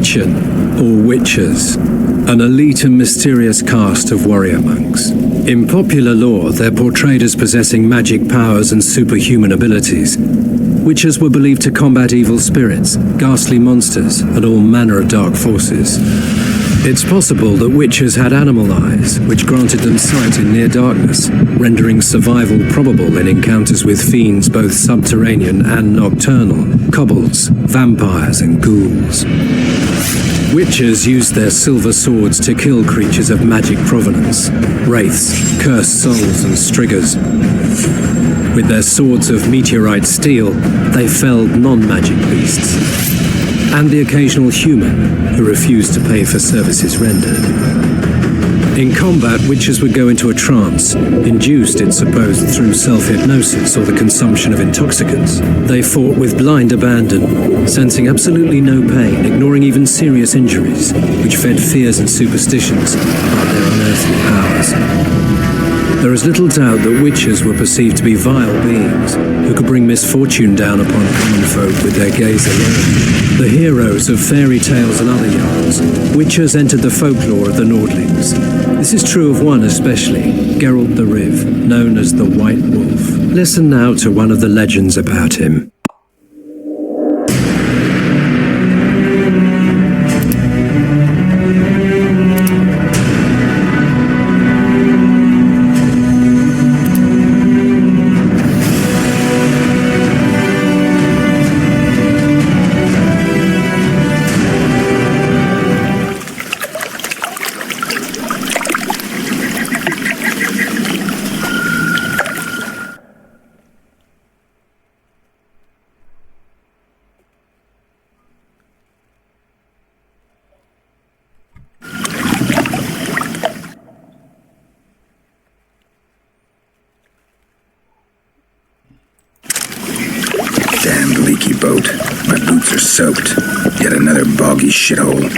Witchen, or Witchers, an elite and mysterious caste of warrior monks. In popular lore, they're portrayed as possessing magic powers and superhuman abilities. Witchers were believed to combat evil spirits, ghastly monsters, and all manner of dark forces. It's possible that witchers had animal eyes, which granted them sight in near darkness, rendering survival probable in encounters with fiends both subterranean and nocturnal, kobolds, vampires, and ghouls. Witchers used their silver swords to kill creatures of magic provenance, wraiths, cursed souls, and striggers. With their swords of meteorite steel, they felled non-magic beasts, and the occasional human who refused to pay for services rendered. In combat, witchers would go into a trance, induced, it's supposed, through self-hypnosis or the consumption of intoxicants. They fought with blind abandon, sensing absolutely no pain, ignoring even serious injuries, which fed fears and superstitions about their unearthly powers. There is little doubt that witches were perceived to be vile beings who could bring misfortune down upon common folk with their gaze alone. The heroes of fairy tales and other yarns, witches entered the folklore of the Nordlings. This is true of one especially, Geralt the Riv, known as the White Wolf. Listen now to one of the legends about him. Damn leaky boat. My boots are soaked. Yet another boggy shithole.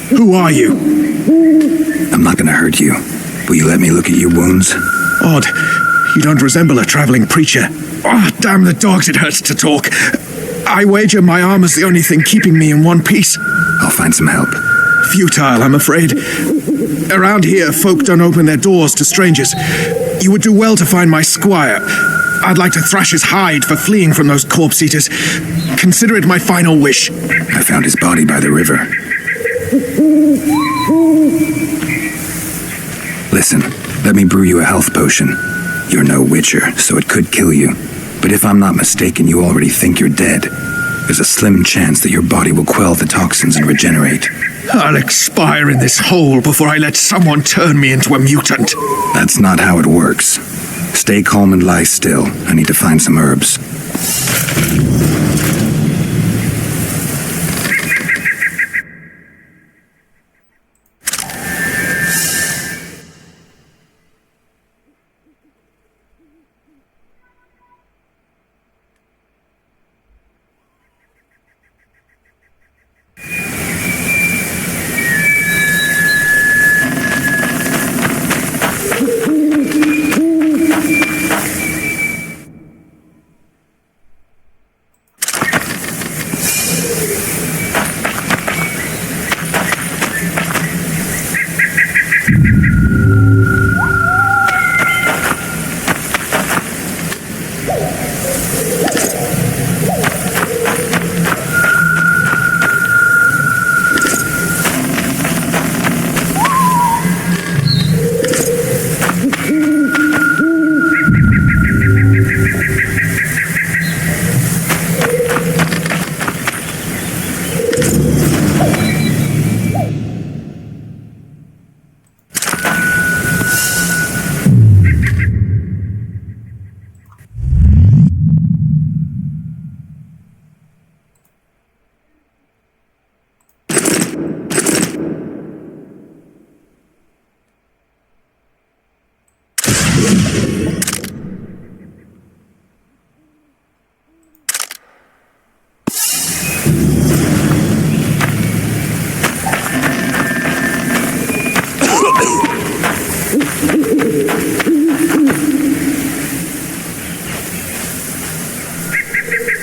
Who are you? I'm not gonna hurt you. Will you let me look at your wounds? Odd. You don't resemble a traveling preacher. Oh, damn the dogs, it hurts to talk. I wager my armor's the only thing keeping me in one piece. I'll find some help. Futile, I'm afraid. Around here, folk don't open their doors to strangers. You would do well to find my squire. I'd like to thrash his hide for fleeing from those corpse eaters. Consider it my final wish. I found his body by the river. Listen, let me brew you a health potion. You're no witcher, so it could kill you. But if I'm not mistaken, you already think you're dead. There's a slim chance that your body will quell the toxins and regenerate. I'll expire in this hole before I let someone turn me into a mutant. That's not how it works. Stay calm and lie still. I need to find some herbs.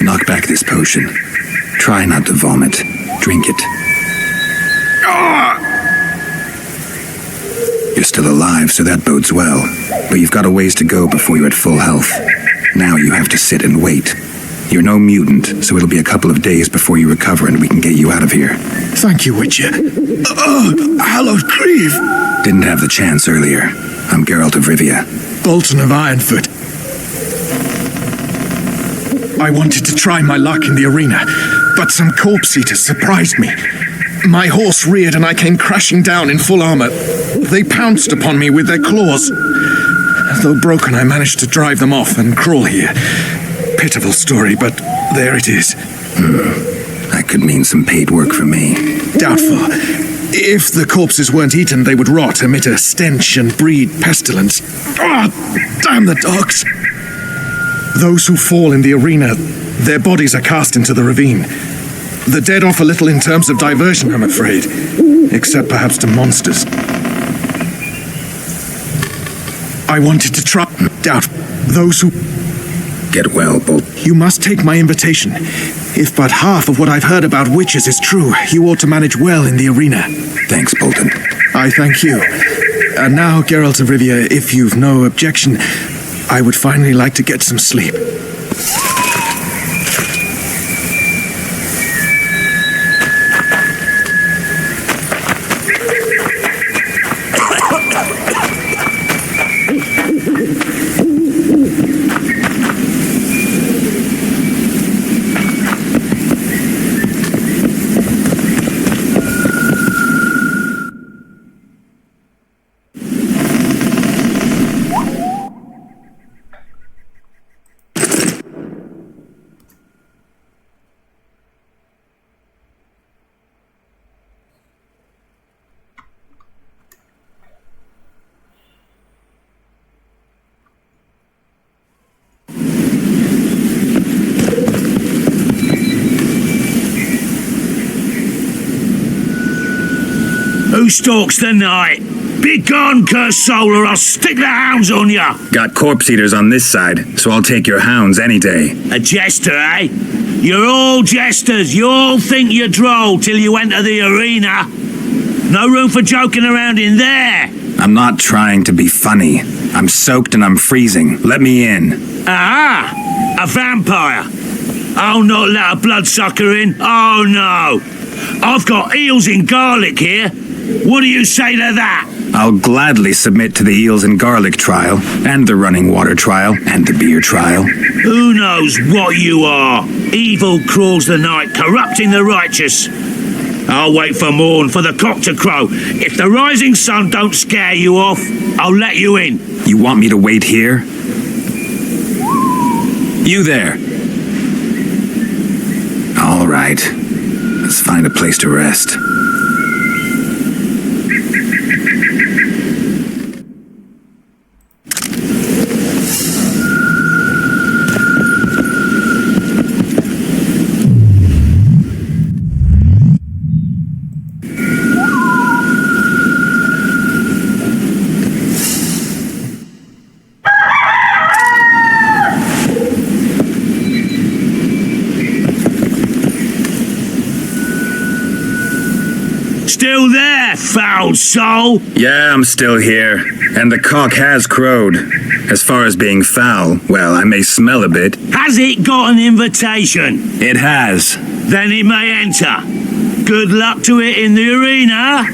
Knock back this potion. Try not to vomit. Drink it. You're still alive, so that bodes well. But you've got a ways to go before you're at full health. Now you have to sit and wait. You're no mutant, so it'll be a couple of days before you recover and we can get you out of here. Thank you, Witcher. Oh, hallowed grief! Didn't have the chance earlier. I'm Geralt of Rivia. Bolton of Ironfoot. I wanted to try my luck in the arena, but some corpse eaters surprised me. My horse reared and I came crashing down in full armor. They pounced upon me with their claws. Though broken, I managed to drive them off and crawl here. Pitiful story, but there it is. That could mean some paid work for me. Doubtful. If the corpses weren't eaten, they would rot, emit a stench, and breed pestilence. Damn the dogs! Those who fall in the arena, their bodies are cast into the ravine. The dead offer little in terms of diversion, I'm afraid. Except perhaps to monsters. I wanted to try... Doubt. Those who... Get well, Bolt. You must take my invitation. If but half of what I've heard about witches is true, you ought to manage well in the arena. Thanks, Bolton. I thank you. And now, Geralt of Rivia, if you've no objection, I would finally like to get some sleep. Who stalks the night? Be gone, cursed soul, or I'll stick the hounds on ya! Got corpse eaters on this side, so I'll take your hounds any day. A jester, eh? You're all jesters. You all think you're droll till you enter the arena. No room for joking around in there. I'm not trying to be funny. I'm soaked and I'm freezing. Let me in. Ah, a vampire. I'll not let a bloodsucker in. Oh no. I've got eels in garlic here. What do you say to that? I'll gladly submit to the eels and garlic trial, and the running water trial, and the beer trial. Who knows what you are? Evil crawls the night, corrupting the righteous. I'll wait for morn, for the cock to crow. If the rising sun don't scare you off, I'll let you in. You want me to wait here? You there. All right. Let's find a place to rest. Still there, foul soul? Yeah, I'm still here. And the cock has crowed. As far as being foul, well, I may smell a bit. Has it got an invitation? It has. Then it may enter. Good luck to it in the arena.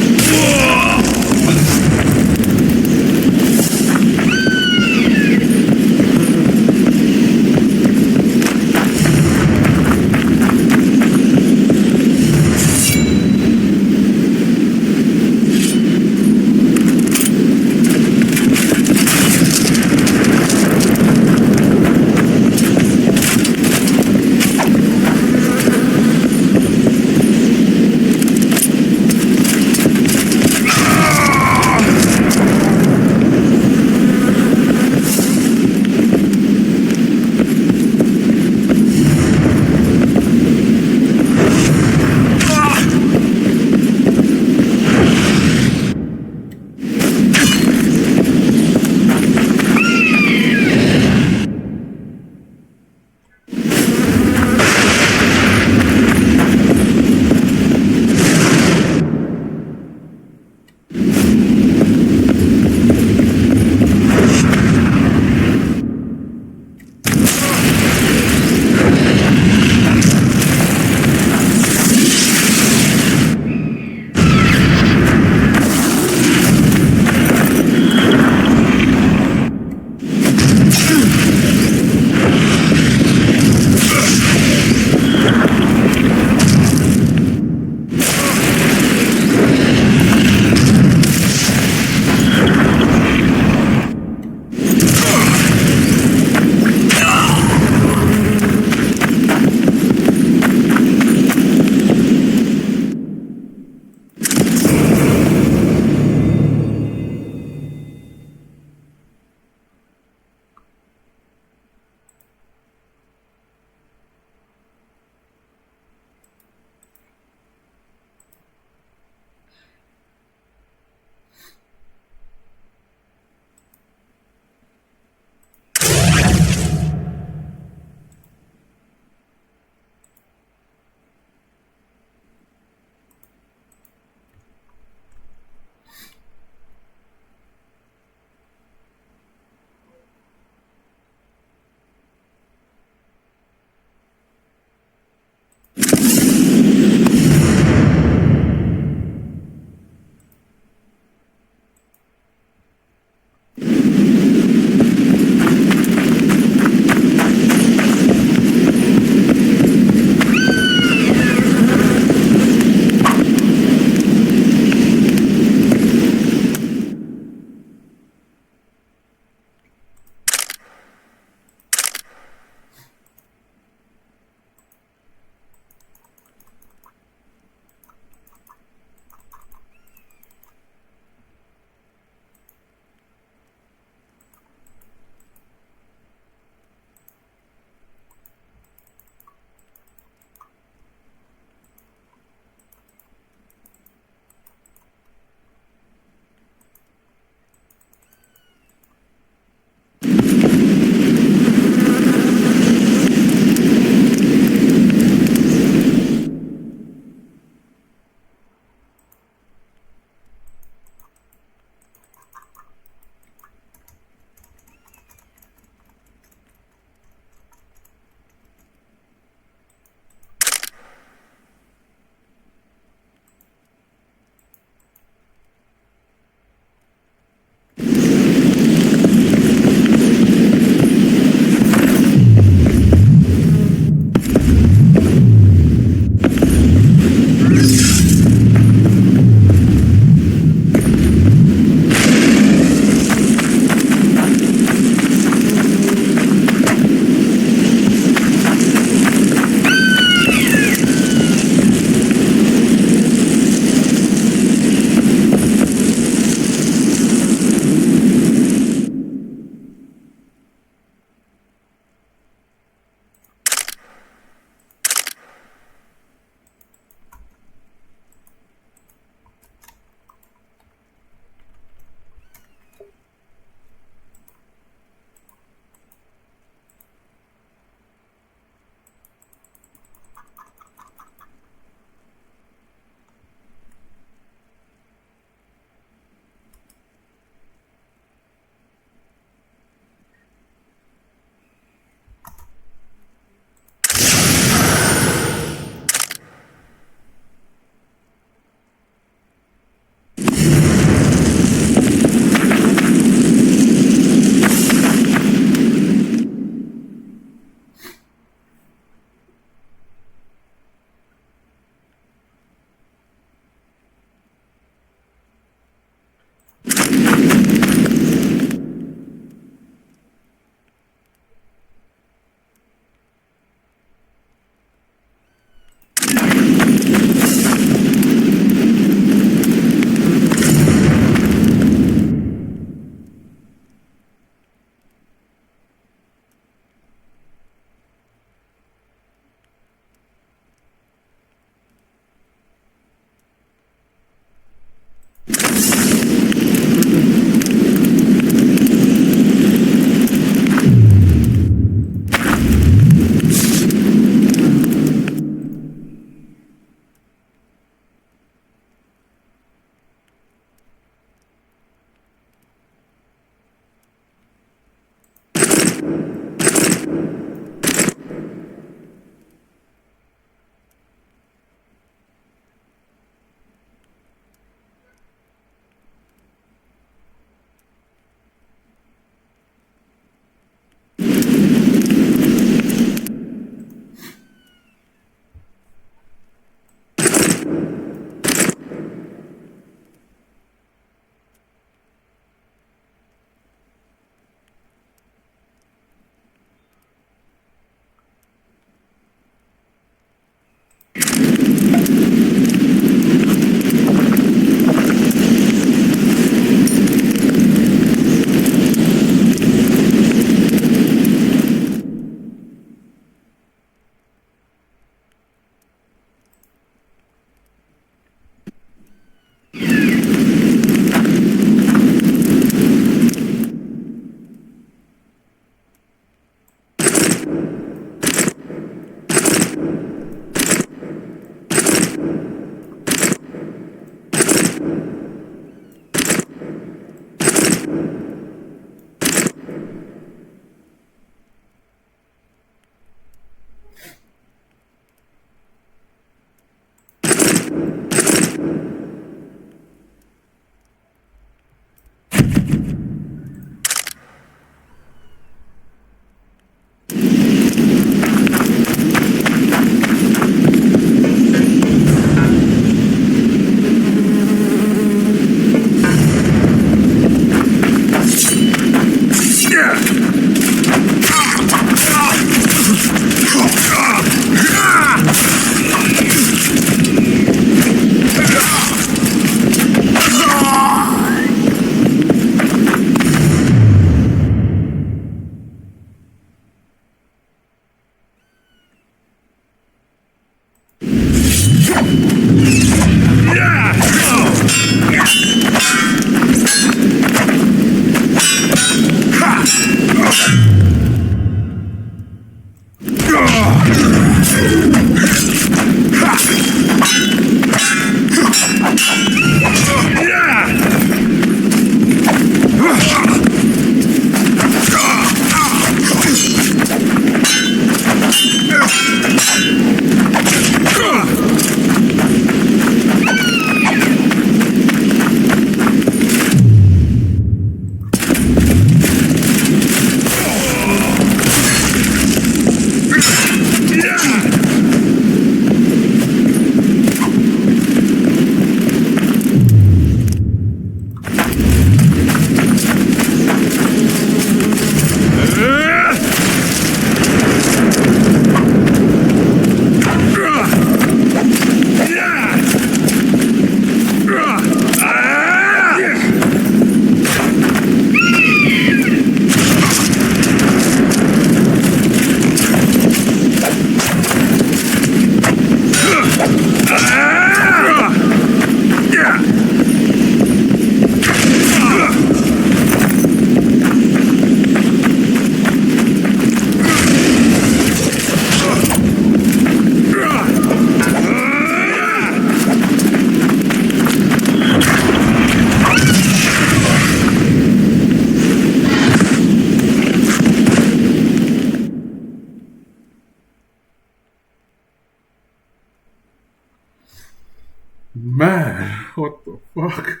Man, what the fuck?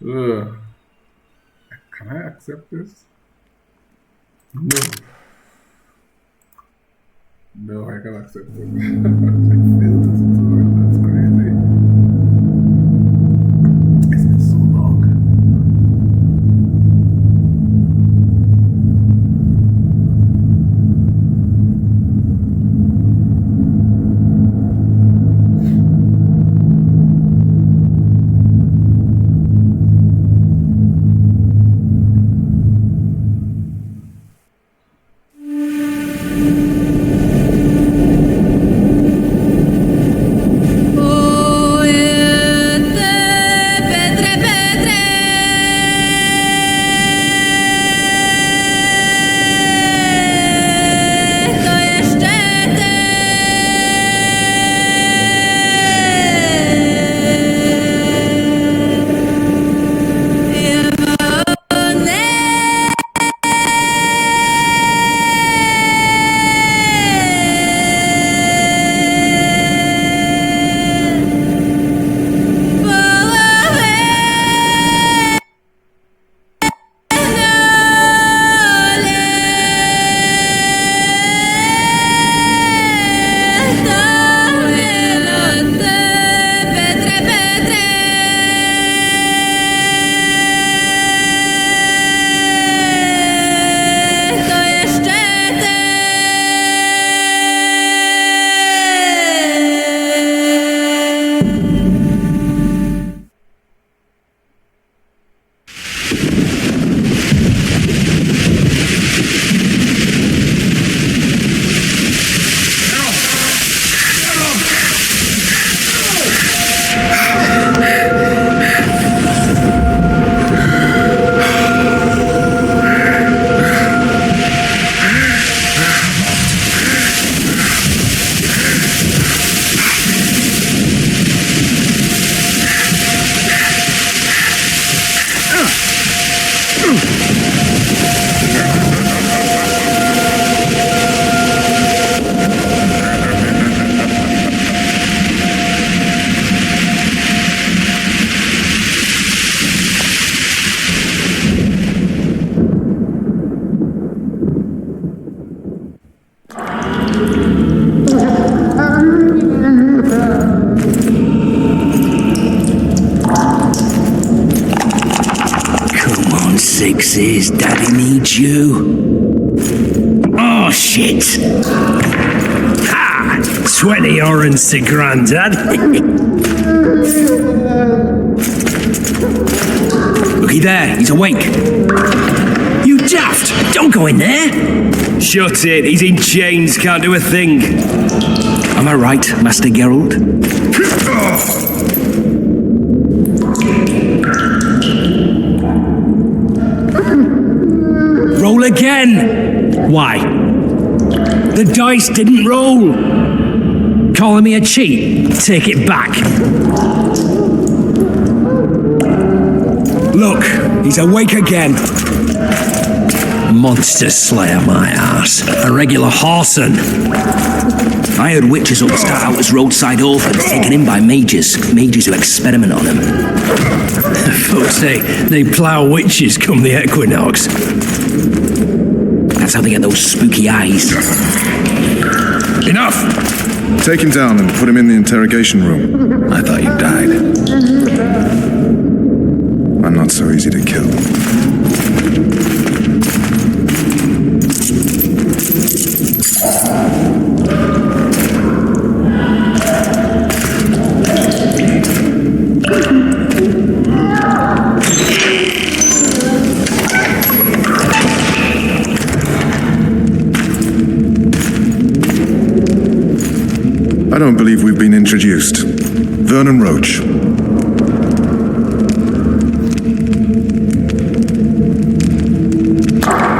Ugh. Can I accept this? No. No, I can't accept it. I failed this tutorial. That's crazy. It's been so long. Sixes, Daddy needs you. Oh, shit! Ha! 20 orange to Grandad. Looky there, he's awake. You daft! Don't go in there! Shut it. He's in chains. Can't do a thing. Am I right, Master Geralt? Roll again. Why? The dice didn't roll. Calling me a cheat? Take it back. Look, he's awake again. Monster slayer, my ass. A regular whoreson. I heard witches ought to start out as roadside orphans taken in by mages. Mages who experiment on them. Folks say they plough witches come the equinox. That's how they get those spooky eyes. Enough! Take him down and put him in the interrogation room. I thought you died. I'm not so easy to kill. I don't believe we've been introduced. Vernon Roach.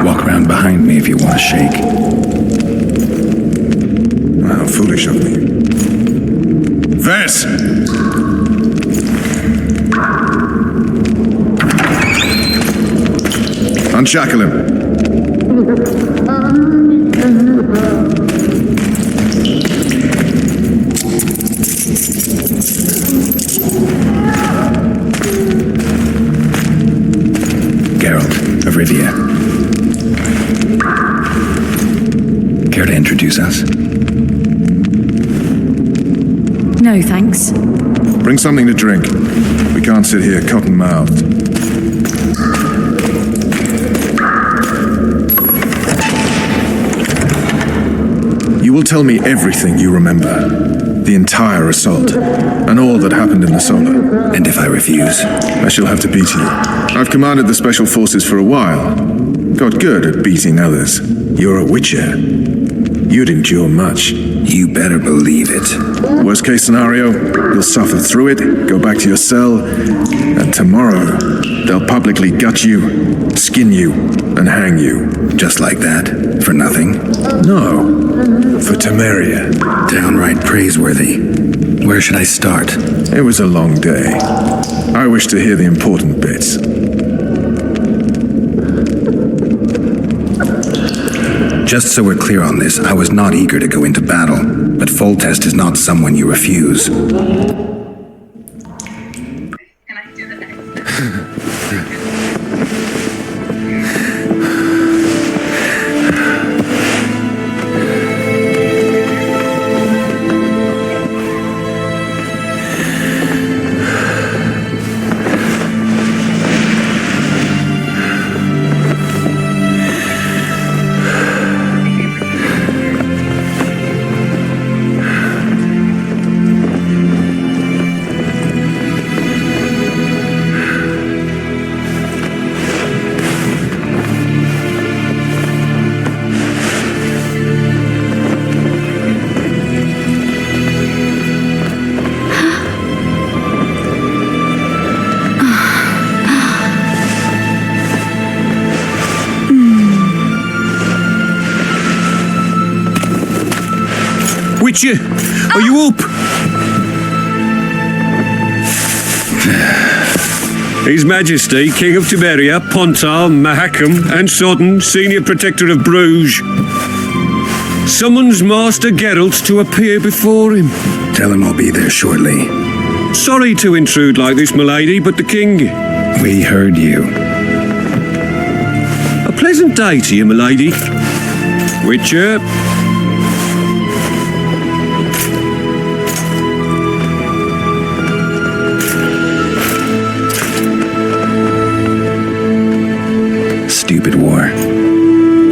Walk around behind me if you want to shake. How foolish of me. Vess! Unshackle him. Geralt of Rivia. Care to introduce us? No, thanks. Bring something to drink. We can't sit here cotton-mouthed. You will tell me everything you remember. The entire assault, and all that happened in the Solar. And if I refuse? I shall have to beat you. I've commanded the Special Forces for a while. Got good at beating others. You're a Witcher. You'd endure much. You better believe it. Worst case scenario, you'll suffer through it, go back to your cell, and tomorrow, they'll publicly gut you, skin you, and hang you. Just like that? For nothing? No. For Temeria. Downright praiseworthy. Where should I start? It was a long day. I wish to hear the important bits. Just so we're clear on this, I was not eager to go into battle, but Foltest is not someone you refuse. Can I do the next? Witcher, are you up? His Majesty, King of Temeria, Pontar, Mahakam, and Sodden, Senior Protector of Bruges, summons Master Geralt to appear before him. Tell him I'll be there shortly. Sorry to intrude like this, milady, but the king... We heard you. A pleasant day to you, milady. Witcher... Stupid war.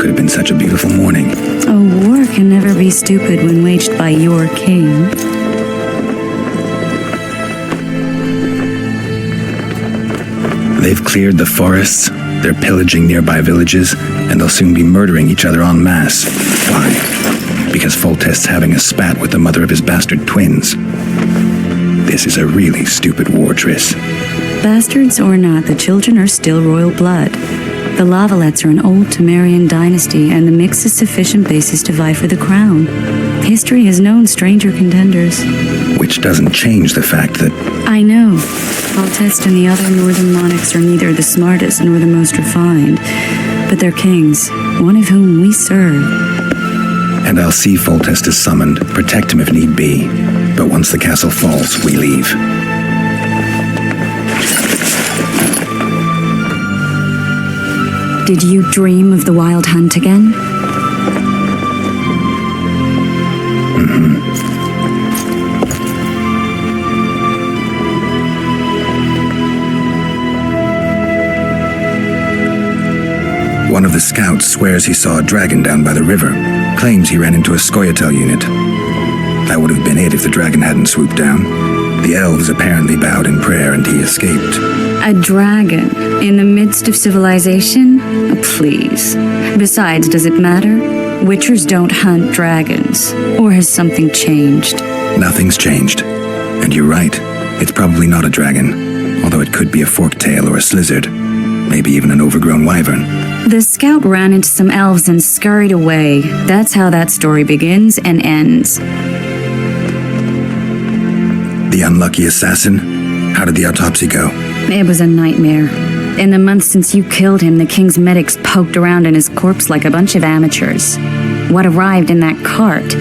Could have been such a beautiful morning. A war can never be stupid when waged by your king. They've cleared the forests, they're pillaging nearby villages, and they'll soon be murdering each other en masse. Why? Because Foltest's having a spat with the mother of his bastard twins. This is a really stupid war, Triss. Bastards or not, the children are still royal blood. The Lavalettes are an old Temerian dynasty, and the mix is sufficient basis to vie for the crown. History has known stranger contenders. Which doesn't change the fact that... I know. Foltest and the other northern monarchs are neither the smartest nor the most refined, but they're kings, one of whom we serve. And I'll see Foltest is summoned, protect him if need be. But once the castle falls, we leave. Did you dream of the Wild Hunt again? One of the scouts swears he saw a dragon down by the river. Claims he ran into a Scoia'tael unit. That would have been it if the dragon hadn't swooped down. The elves apparently bowed in prayer and he escaped. A dragon in the midst of civilization? Please. Besides, does it matter? Witchers don't hunt dragons. Or has something changed? Nothing's changed. And you're right. It's probably not a dragon. Although it could be a forktail or a slizzard. Maybe even an overgrown wyvern. The scout ran into some elves and scurried away. That's how that story begins and ends. The unlucky assassin? How did the autopsy go? It was a nightmare. In the months since you killed him, the king's medics poked around in his corpse like a bunch of amateurs. What arrived in that cart?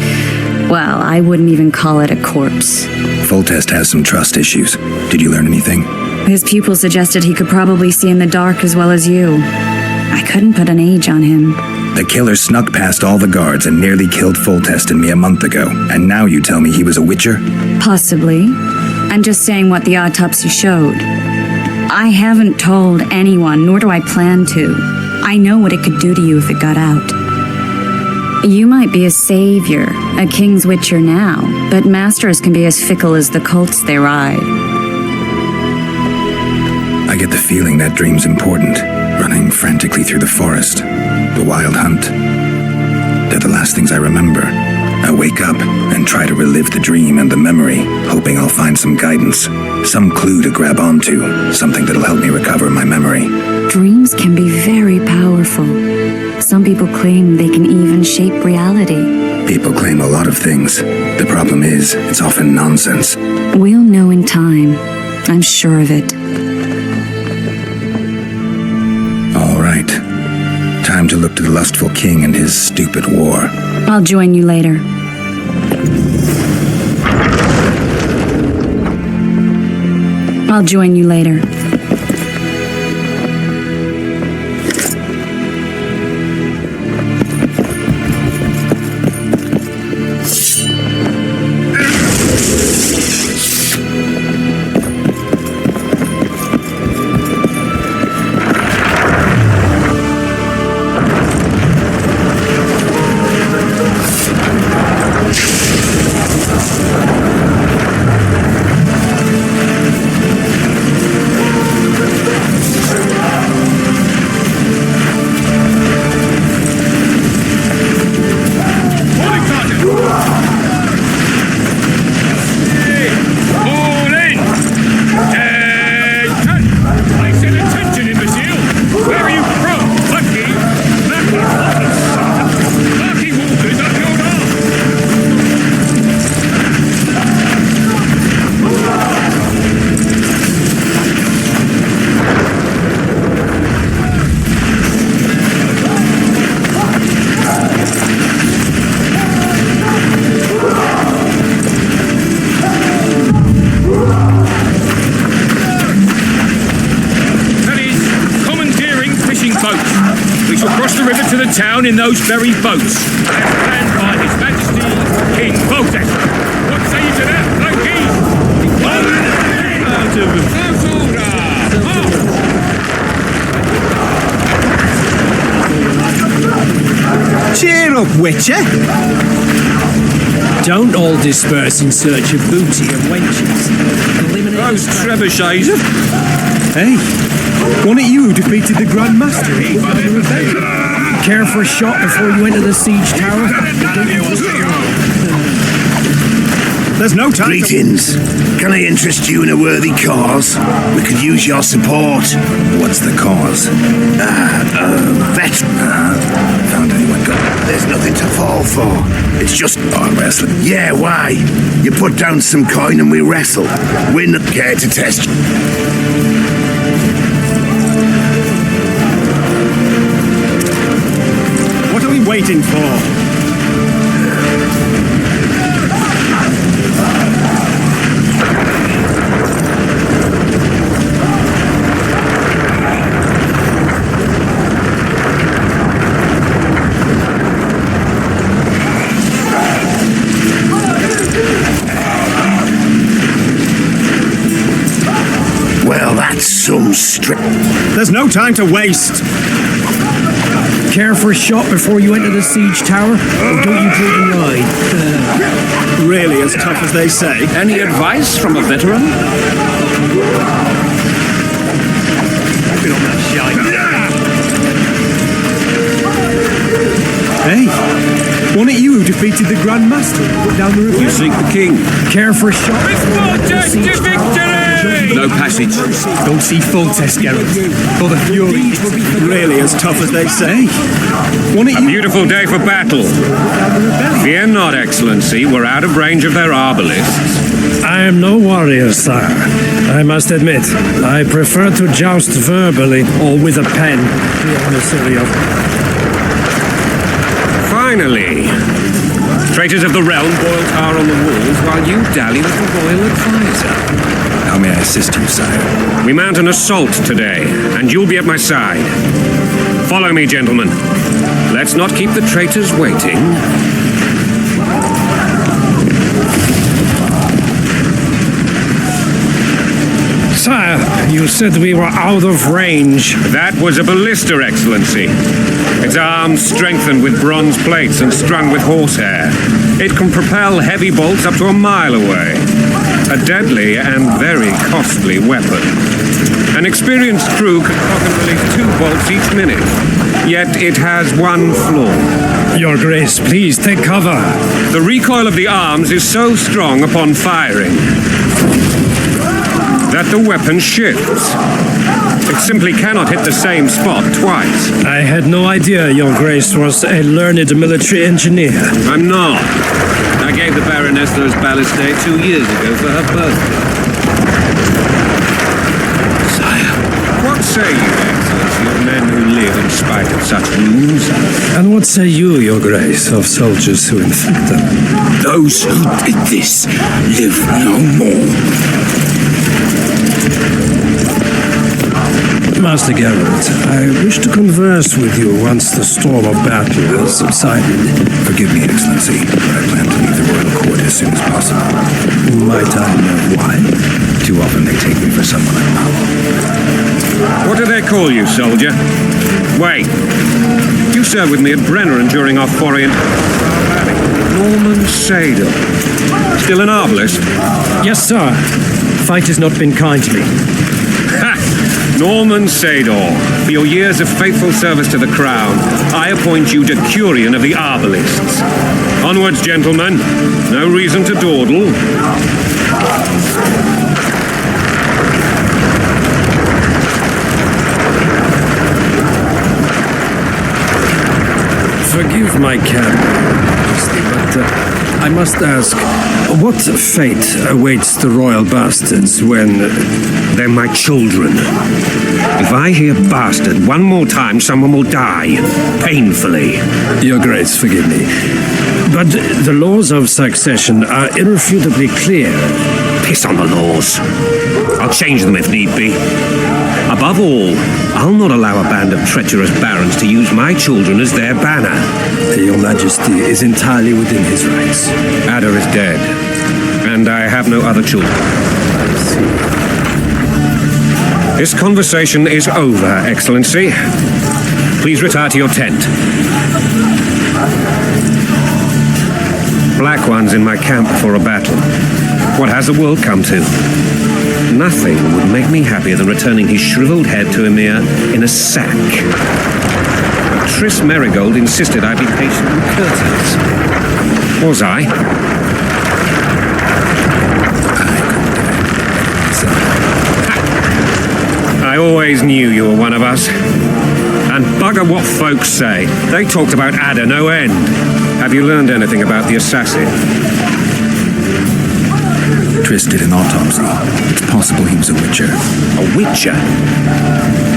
Well, I wouldn't even call it a corpse. Foltest has some trust issues. Did you learn anything? His pupil suggested he could probably see in the dark as well as you. I couldn't put an age on him. The killer snuck past all the guards and nearly killed Foltest and me a month ago. And now you tell me he was a witcher? Possibly. I'm just saying what the autopsy showed. I haven't told anyone, nor do I plan to. I know what it could do to you if it got out. You might be a savior, a king's witcher now, but masters can be as fickle as the colts they ride. I get the feeling that dream's important. Running frantically through the forest. The wild hunt. They're the last things I remember. I wake up and try to relive the dream and the memory, hoping I'll find some guidance, some clue to grab onto, something that'll help me recover my memory. Dreams can be very powerful. Some people claim they can even shape reality. People claim a lot of things. The problem is, it's often nonsense. We'll know in time. I'm sure of it. All right. Time to look to the lustful king and his stupid war. I'll join you later. I'll join you later. Town in those very boats, planned by His Majesty King Foltest. What say you to that, Loki? Cheer up, Witcher! Don't all disperse in search of booty and wenches. Eliminate Those trebuchets. Hey, wasn't it you who defeated the Grand Master? Care for a shot before you enter the siege tower? There's no time. Greetings. Can I interest you in a worthy cause? We could use your support. What's the cause? Vet. Found anyone got? There's nothing to fall for. It's just Arm wrestling. Yeah, why? You put down some coin and we wrestle. Win, care to test. What are we waiting for? Well, that's some There's no time to waste. Care for a shot before you enter the siege tower? Or don't you drink and ride? Really as tough as they say. Any advice from a veteran? Hey, wasn't it you who defeated the Grand Master and put down the You review? seek the king. Care for a shot before you enter the siege tower? No passage. Don't see full test, Geralt. For the Fury, it's really as tough as they say. Wasn't it A you beautiful day for battle. Fear not, Excellency. We're out of range of their arbalists. I am no warrior, sire. I must admit, I prefer to joust verbally or with a pen. The emissary of... Finally. Traitors of the realm boil tar on the walls while you dally with the royal advisor. How may I assist you, sire? We mount an assault today, and you'll be at my side. Follow me, gentlemen. Let's not keep the traitors waiting. Sire, you said we were out of range. That was a ballista, Excellency. Its arms strengthened with bronze plates and strung with horsehair. It can propel heavy bolts up to a mile away. A deadly and very costly weapon. An experienced crew could cock and release 2 bolts each minute. Yet it has one flaw. Your Grace, please take cover. The recoil of the arms is so strong upon firing that the weapon shifts. It simply cannot hit the same spot twice. I had no idea Your Grace was a learned military engineer. I'm not. I gave the Baroness those ballistae 2 years ago for her birthday. Sire. What say you, Excellency, of men who live in spite of such wounds? And what say you, Your Grace, of soldiers who inflict them? Those who did this live no more. Master Geralt, I wish to converse with you once the storm of battle has subsided. Forgive me, Excellency, but I plan to leave the royal court as soon as possible. Might I know why? Too often they take me for someone I'm not. What do they call you, soldier? Wait. You served with me at Brenneran during our foray into Norman Sadel. Still an arbalist? Yes, sir. Fight has not been kind to me. Ha! Norman Sador, for your years of faithful service to the crown, I appoint you Decurion of the Arbalists. Onwards, gentlemen. No reason to dawdle. Forgive my candor, but I must ask, what fate awaits the royal bastards when... They're my children. If I hear bastard one more time, someone will die. Painfully. Your Grace, forgive me. But the laws of succession are irrefutably clear. Piss on the laws. I'll change them if need be. Above all, I'll not allow a band of treacherous barons to use my children as their banner. Your Majesty is entirely within his rights. Ada is dead, and I have no other children. I see. This conversation is over, Excellency. Please retire to your tent. Black Ones in my camp before a battle. What has the world come to? Nothing would make me happier than returning his shriveled head to Emir in a sack. But Triss Merigold insisted I be patient with curtains. Was I? I always knew you were one of us. And bugger what folks say. They talked about Ada no end. Have you learned anything about the assassin? Triss did an autopsy. It's possible he was a witcher. A witcher?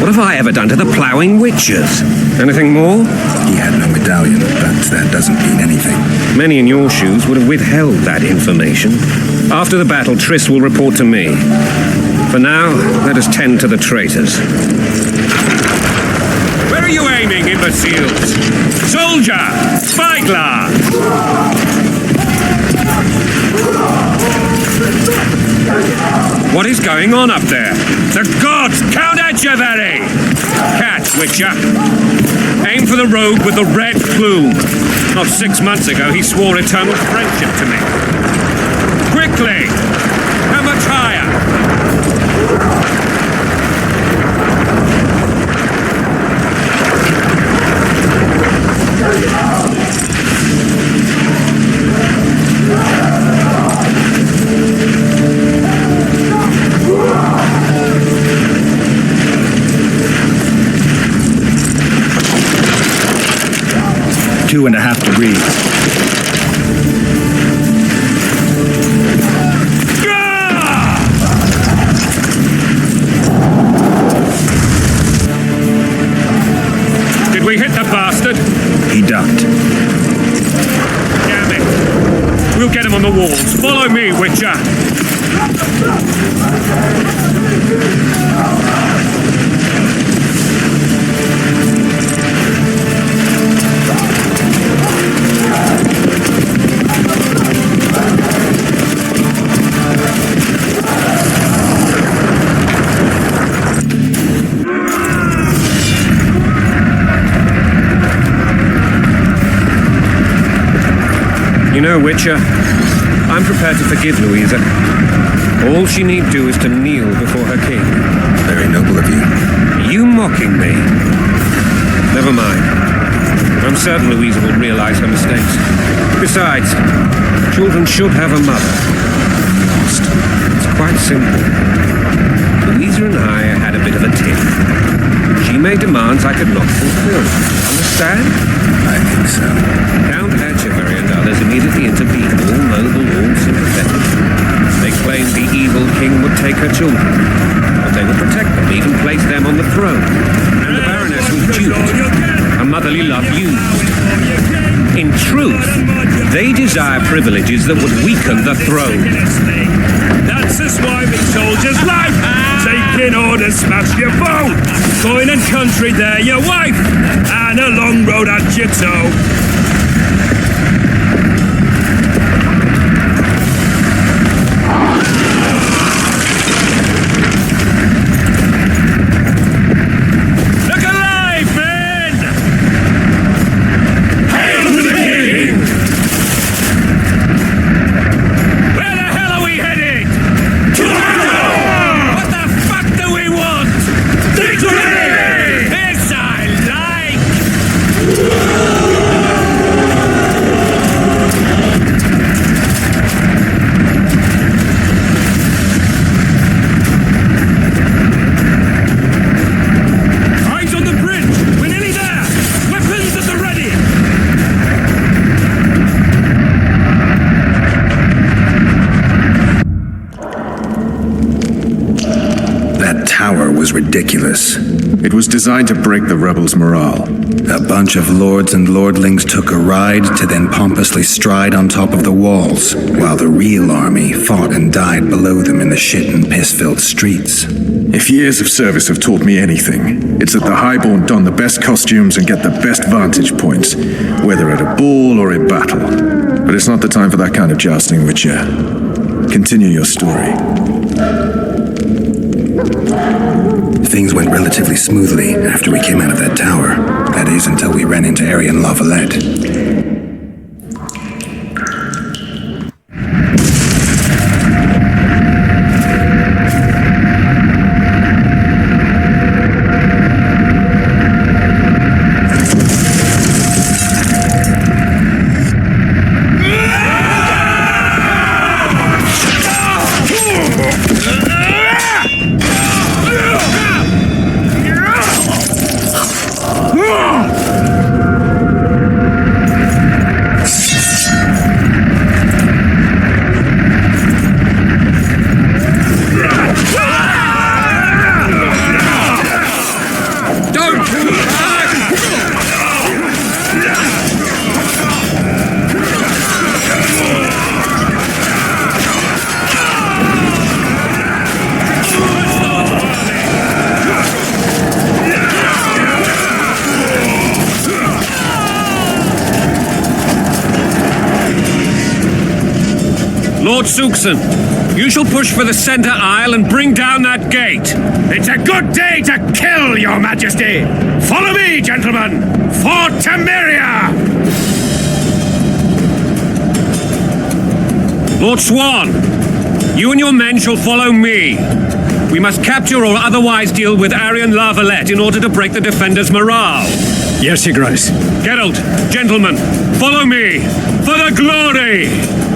What have I ever done to the ploughing witchers? Anything more? He had no medallion, but that doesn't mean anything. Many in your shoes would have withheld that information. After the battle, Triss will report to me. For now, let us tend to the traitors. Where are you aiming, imbeciles? Soldier! Spyglass! What is going on up there? The gods! Count Etcheverry! Catch, Witcher! Aim for the rogue with the red plume. Not 6 months ago, he swore eternal friendship to me. Quickly! How much higher? Two and a half degrees. Did we hit the bastard? He ducked. Damn it. We'll get him on the walls. Follow me, Witcher. You know, Witcher, I'm prepared to forgive Louisa. All she need do is to kneel before her king. Very noble of you. You mocking me? Never mind. I'm certain Louisa will realize her mistakes. Besides, children should have a mother. It's quite simple. Louisa and I had a bit of a tiff. She made demands I could not fulfill. Understand? I think so. Count Etcheverry and others immediately intervened, all noble, all sympathetic. They claimed the evil king would take her children, but they would protect them, even place them on the throne. And the Baroness was duped, her motherly love used. In truth, they desire privileges that would weaken the throne. That's the swiping soldier's life. Taking orders, smash your foe. Coin and country, there your wife. And a long road at your toe. Look alive, men! Hail to the king! Where the hell are we headed? What the fuck do we want? Victory! This I like! Eyes on the bridge! We're nearly there! Weapons at the ready! That tower was ridiculous. It was designed to break the rebels' morale. A bunch of lords and lordlings took a ride to then pompously stride on top of the walls, while the real army fought and died below them in the shit and piss-filled streets. If years of service have taught me anything, it's that the highborn don the best costumes and get the best vantage points, whether at a ball or in battle. But it's not the time for that kind of jousting, Witcher. Continue your story. Things went relatively smoothly after we came out of that tower. That is, until we ran into Arian La Valette. Lord Suxon, you shall push for the center aisle and bring down that gate. It's a good day to kill, Your Majesty! Follow me, gentlemen! For Temeria! Lord Swan, you and your men shall follow me. We must capture or otherwise deal with Arian La Valette in order to break the defenders' morale. Yes, Your Grace. Geralt, gentlemen, follow me for the glory!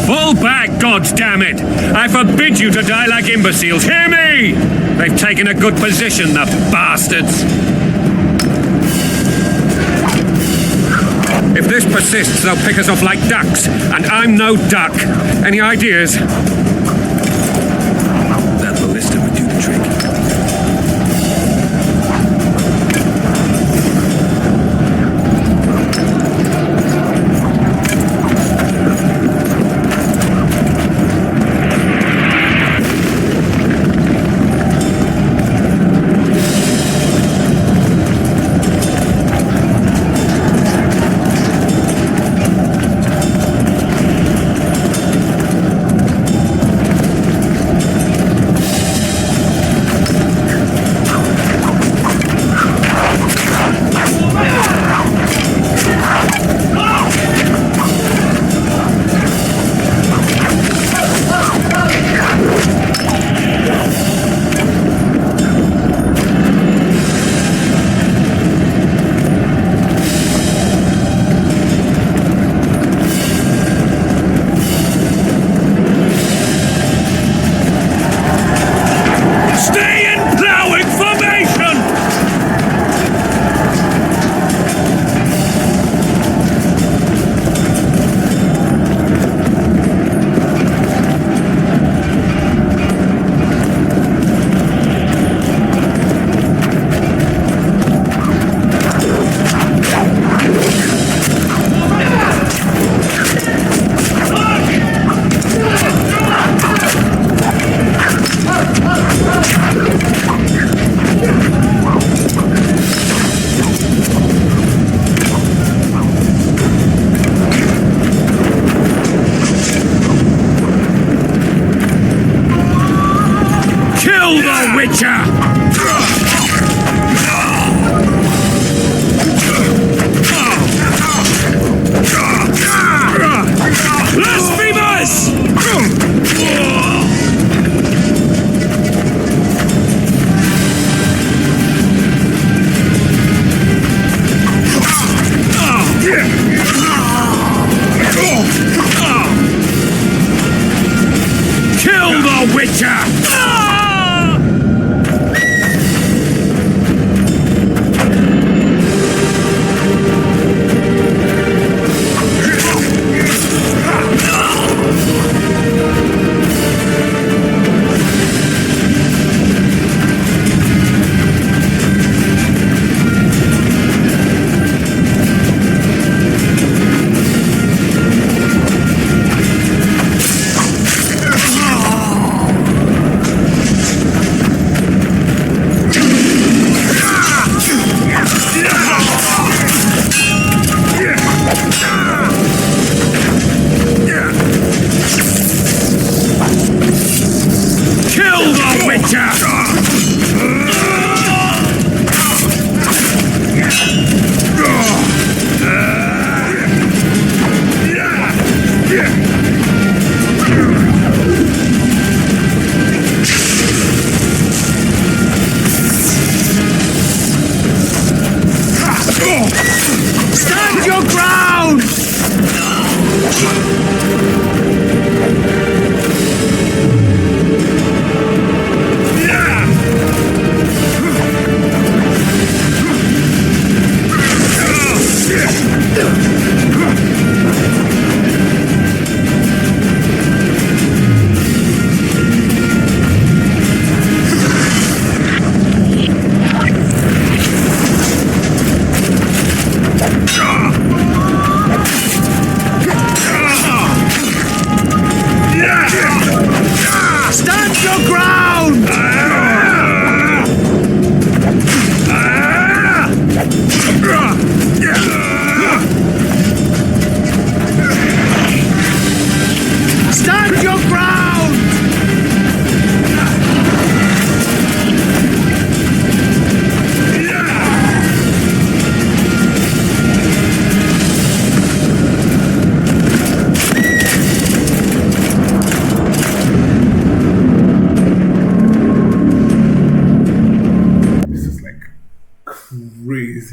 Fall back, goddammit! I forbid you to die like imbeciles. Hear me! They've taken a good position, the bastards. If this persists, they'll pick us off like ducks, and I'm no duck. Any ideas? That ballista would do the trick.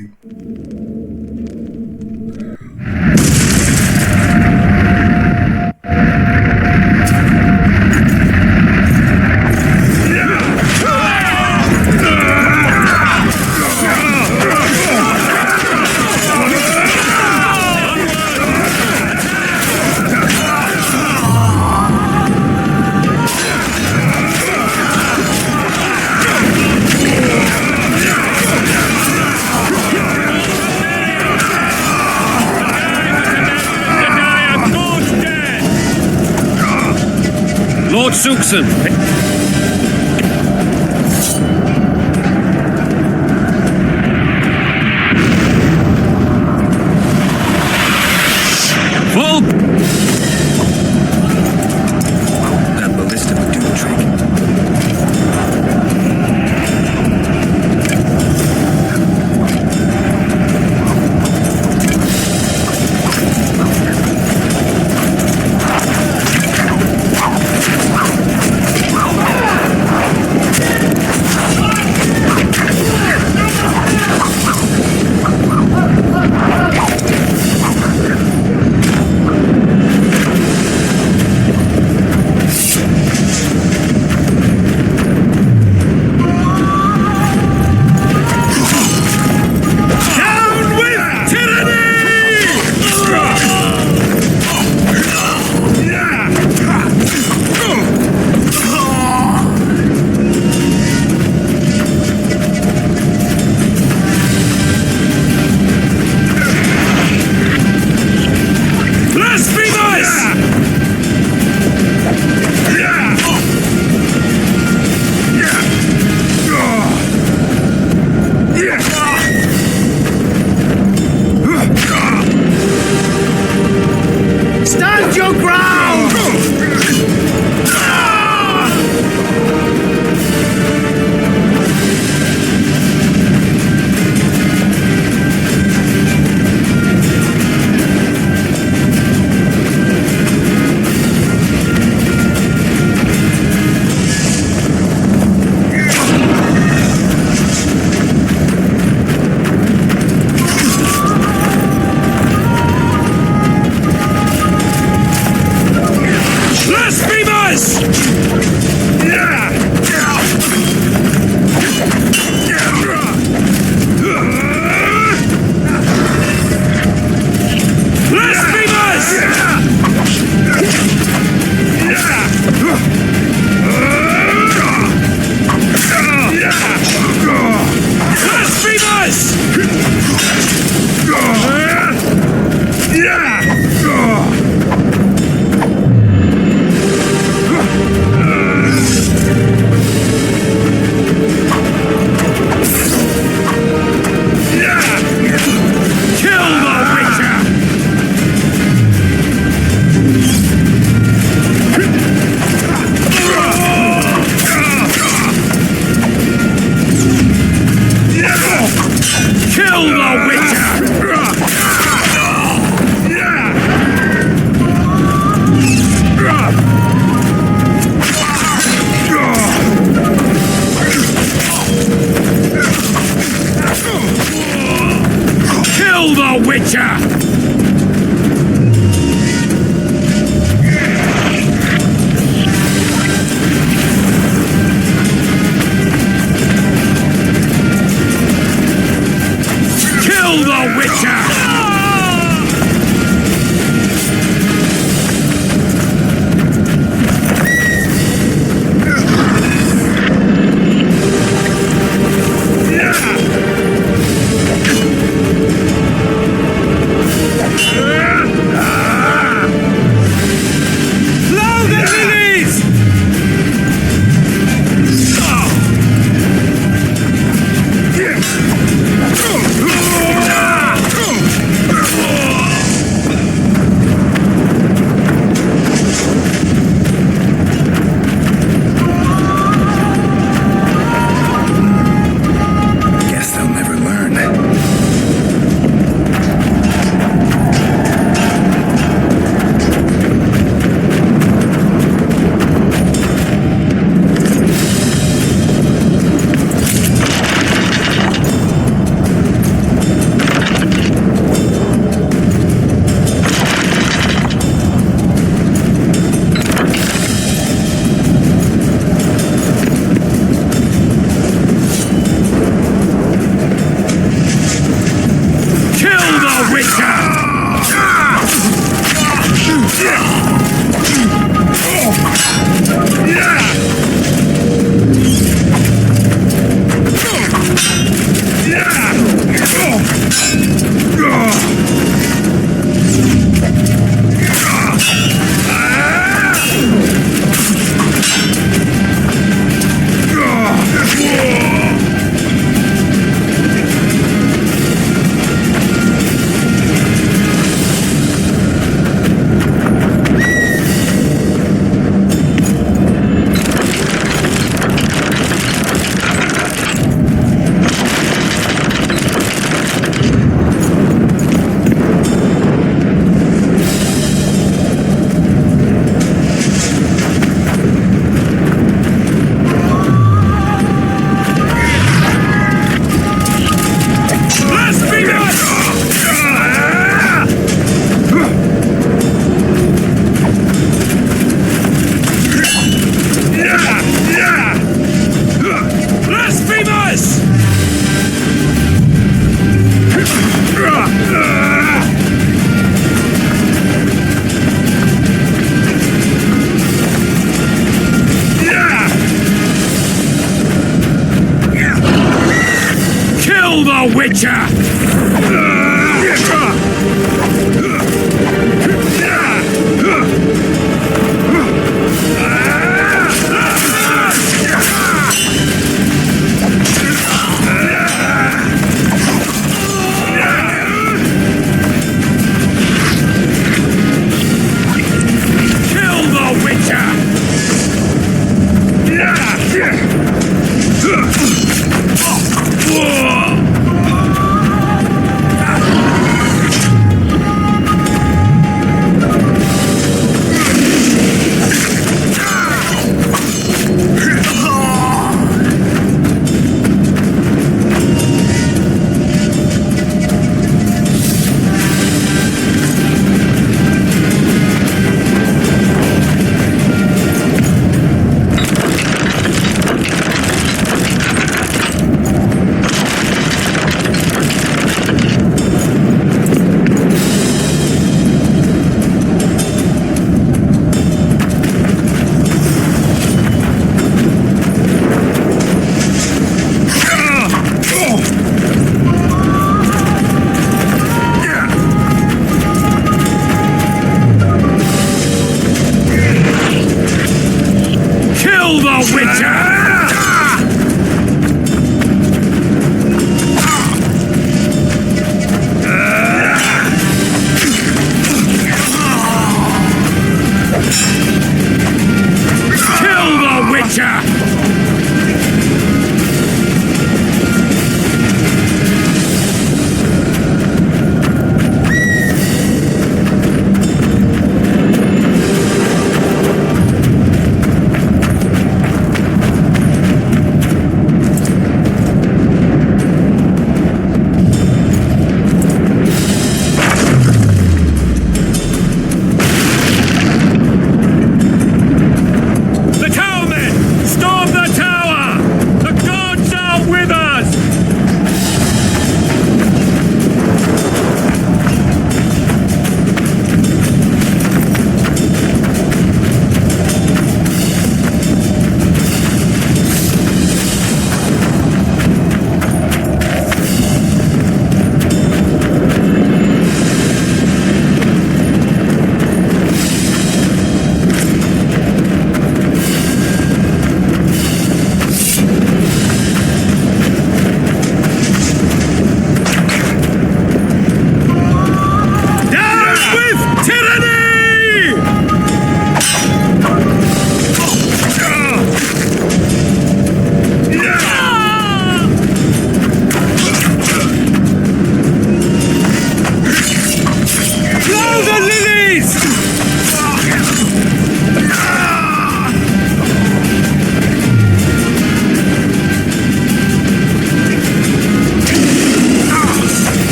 sí. Lord Suxon. Full. That ballista would do the trick. Stand your ground!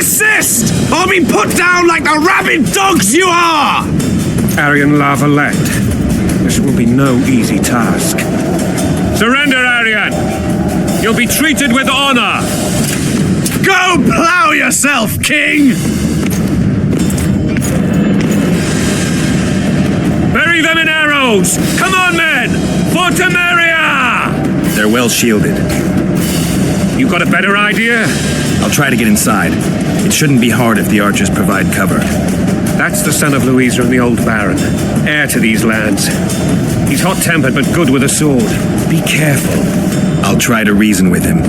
Resist, or be put down like the rabid dogs you are! Arian Lavalette, this will be no easy task. Surrender, Arian! You'll be treated with honor! Go plow yourself, king! Bury them in arrows! Come on, men! For Temeria! They're well shielded. You got a better idea? I'll try to get inside. It shouldn't be hard if the archers provide cover. That's the son of Louisa and the old Baron, heir to these lands. He's hot-tempered but good with a sword. Be careful. I'll try to reason with him.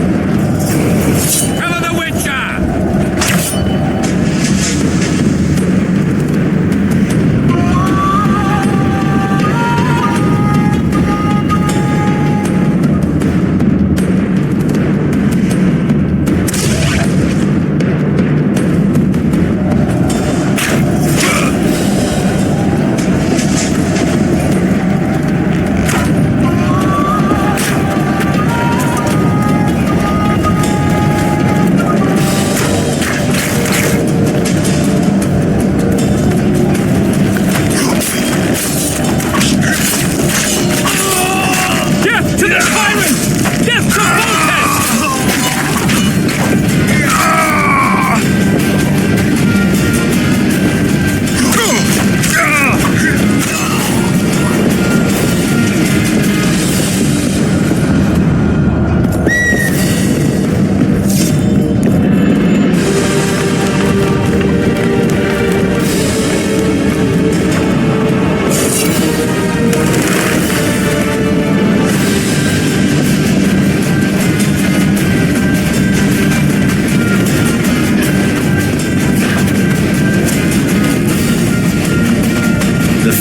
Cover the Witcher!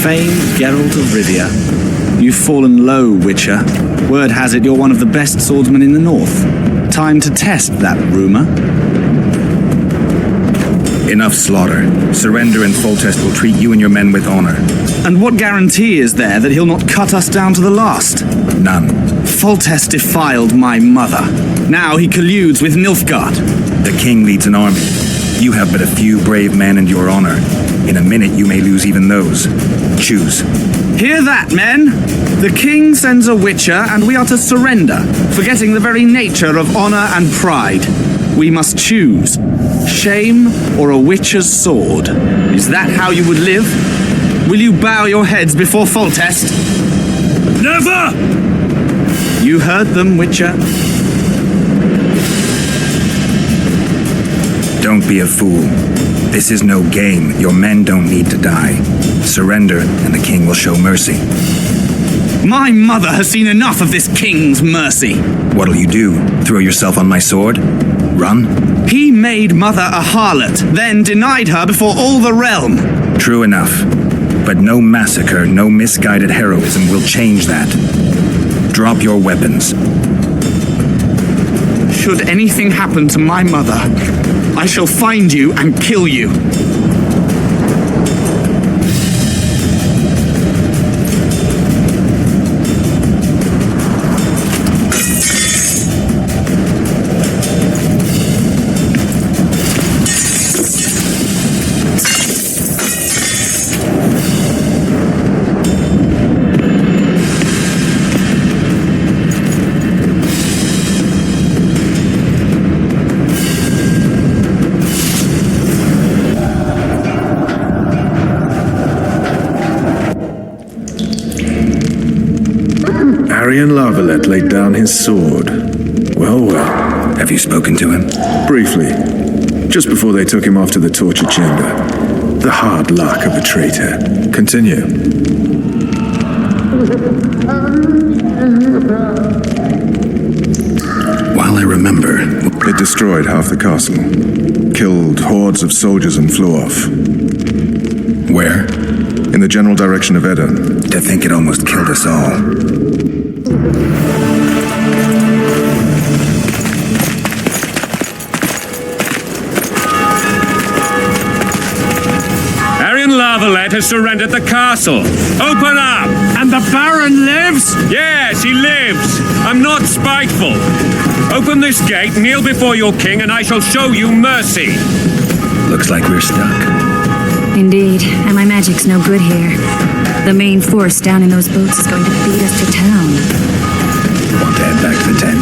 Famed Geralt of Rivia. You've fallen low, Witcher. Word has it you're one of the best swordsmen in the north. Time to test that rumor. Enough slaughter. Surrender and Foltest will treat you and your men with honor. And what guarantee is there that he'll not cut us down to the last? None. Foltest defiled my mother. Now he colludes with Nilfgaard. The king leads an army. You have but a few brave men and your honor. In a minute, you may lose even those. Choose. Hear that, men? The king sends a Witcher, and we are to surrender, forgetting the very nature of honor and pride. We must choose. Shame or a Witcher's sword. Is that how you would live? Will you bow your heads before Foltest? Never! You heard them, Witcher. Don't be a fool. This is no game. Your men don't need to die. Surrender, and the king will show mercy. My mother has seen enough of this king's mercy. What'll you do? Throw yourself on my sword? Run? He made mother a harlot, then denied her before all the realm. True enough. But no massacre, no misguided heroism will change that. Drop your weapons. Should anything happen to my mother, I shall find you and kill you. Arian Lavalette laid down his sword. Well, well. Have you spoken to him? Briefly. Just before they took him off to the torture chamber. The hard luck of a traitor. Continue. While I remember... It destroyed half the castle. Killed hordes of soldiers and flew off. Where? In the general direction of Edda. To think it almost killed us all. Lavalette has surrendered the castle. Open up! And the Baron lives? Yes, he lives. I'm not spiteful. Open this gate, kneel before your king, and I shall show you mercy. Looks like we're stuck. Indeed, and my magic's no good here. The main force down in those boats is going to beat us to town. Want to head back to the tent?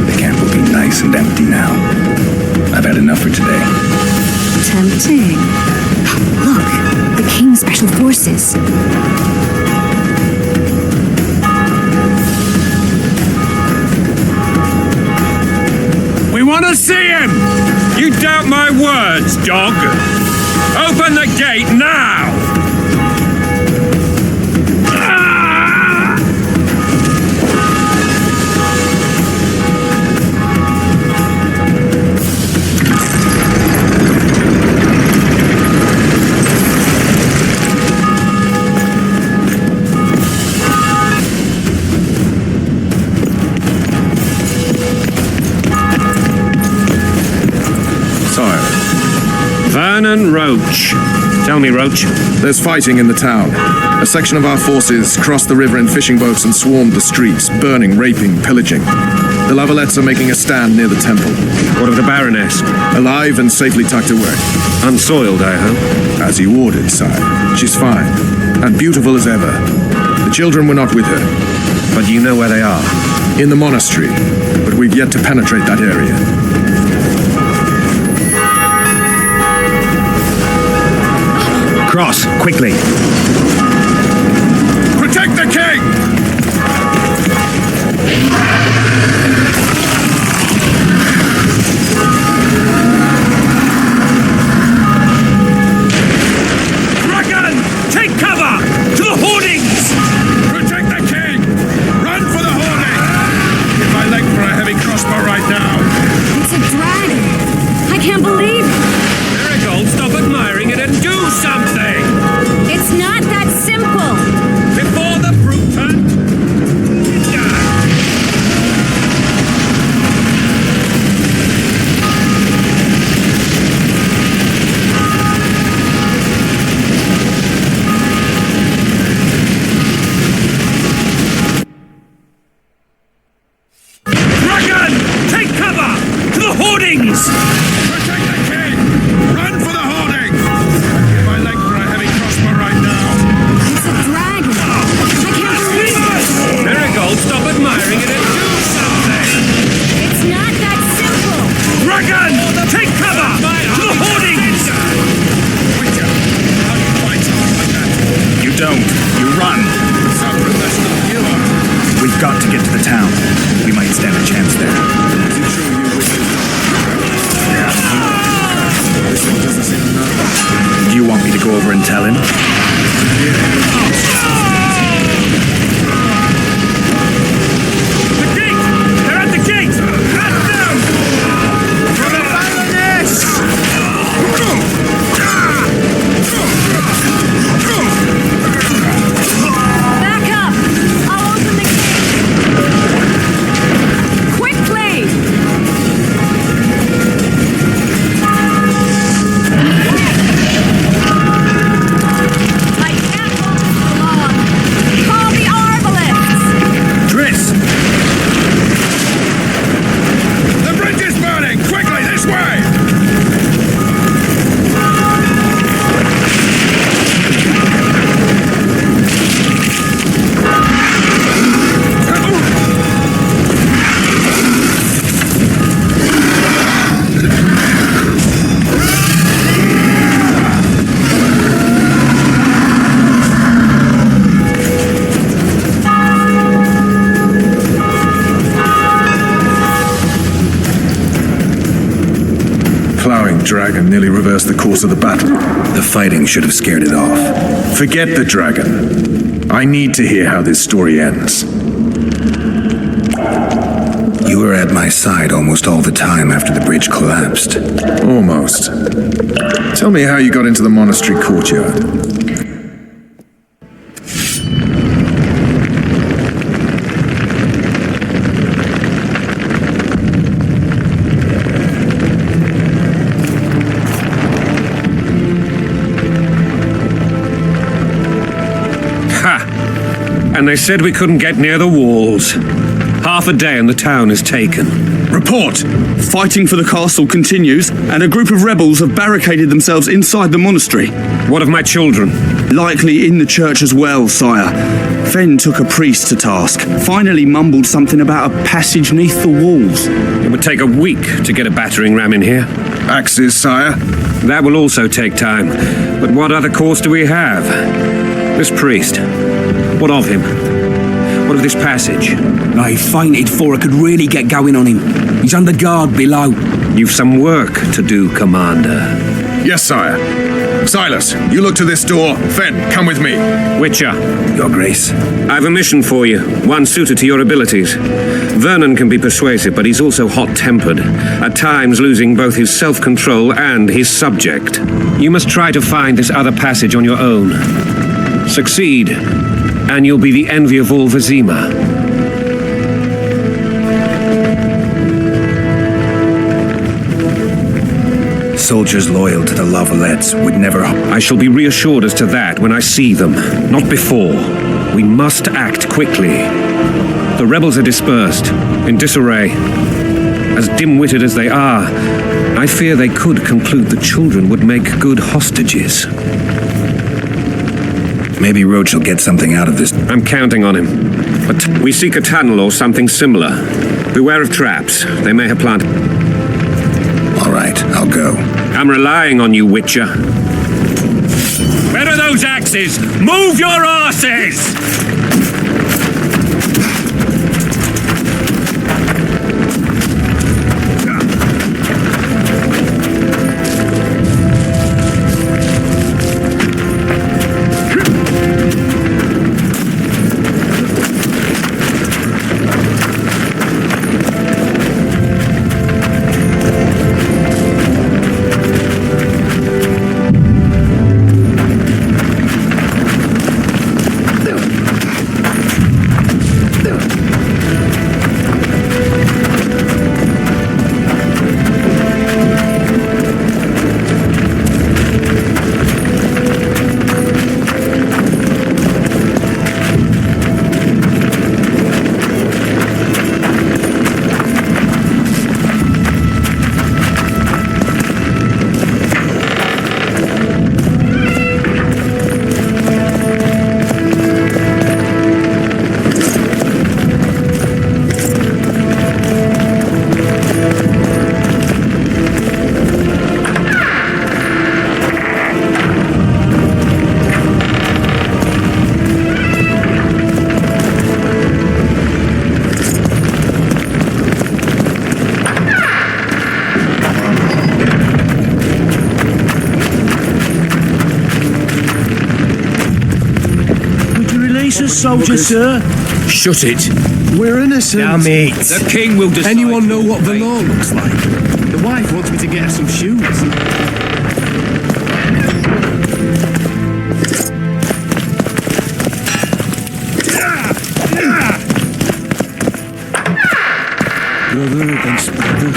The camp will be nice and empty now. I've had enough for today. Tempting. Look, the King's Special Forces. We want to see him! You doubt my words, dog! Open the gate now! Vernon Roach. Tell me, Roach. There's fighting in the town. A section of our forces crossed the river in fishing boats and swarmed the streets, burning, raping, pillaging. The Lavalettes are making a stand near the temple. What of the Baroness? Alive and safely tucked away. Unsoiled, I hope. As you ordered, sire. She's fine. And beautiful as ever. The children were not with her. But you know where they are? In the monastery. But we've yet to penetrate that area. Cross, quickly. Protect the king! Dragon, take cover! To the hoardings! Protect the king! Run for the hoarding! Give my leg for a heavy crossbow right now. It's a dragon. I can't believe it. Marigold, stop admiring it and do something! It's not that simple. Before the brute turn... Dragon, take cover! To the hoardings! Protect the king! Run for the hoarding! Give my leg for a heavy crossbow right now. It's a dragon. I can't believe it. Marigold, stop admiring it and do something! It's not that simple. Dragon, take cover! To the hoardings! Witcher, how do you fight someone like that? You don't. You run. Some professional hero. We've got to get to the town. We might stand a chance there. Is it true you wishes? This one doesn't seem enough. Do you want me to go over and tell him? The gate! They're at the gate! Cut them! For the Baroness! Back up. I'll open the gate. Quickly. I can't hold this for long. Call the Arbalists. Triss! The bridge is burning! Quickly, this way! Plowing dragon nearly reversed the course of the battle. The fighting should have scared it off. Forget the dragon. I need to hear how this story ends. You were at my side almost all the time after the bridge collapsed. Almost. Tell me how you got into the monastery courtyard. Ha! And they said we couldn't get near the walls. Half a day and the town is taken. Report! Fighting for the castle continues, and a group of rebels have barricaded themselves inside the monastery. What of my children? Likely in the church as well, sire. Fen took a priest to task, finally mumbled something about a passage neath the walls. It would take a week to get a battering ram in here. Axes, sire. That will also take time. But what other course do we have? This priest. What of him? What of this passage? I fainted before I could really get going on him. He's under guard below. You've some work to do, Commander. Yes, sire. Silas, you look to this door. Fen, come with me. Witcher. Your Grace. I've a mission for you, one suited to your abilities. Vernon can be persuasive, but he's also hot-tempered, at times losing both his self-control and his subject. You must try to find this other passage on your own. Succeed, and you'll be the envy of all Vizima. Soldiers loyal to the La Valettes would never... I shall be reassured as to that when I see them, not before. We must act quickly. The rebels are dispersed, in disarray. As dim-witted as they are, I fear they could conclude the children would make good hostages. Maybe Roach will get something out of this. I'm counting on him. But we seek a tunnel or something similar. Beware of traps. They may have planted... All right, I'll go. I'm relying on you, Witcher. Where are those axes? Move your asses! Soldier, sir. Shut it. We're innocent. Damn it. The king will decide. Anyone know what the law looks like? The wife wants me to get her some shoes. Brother against brother.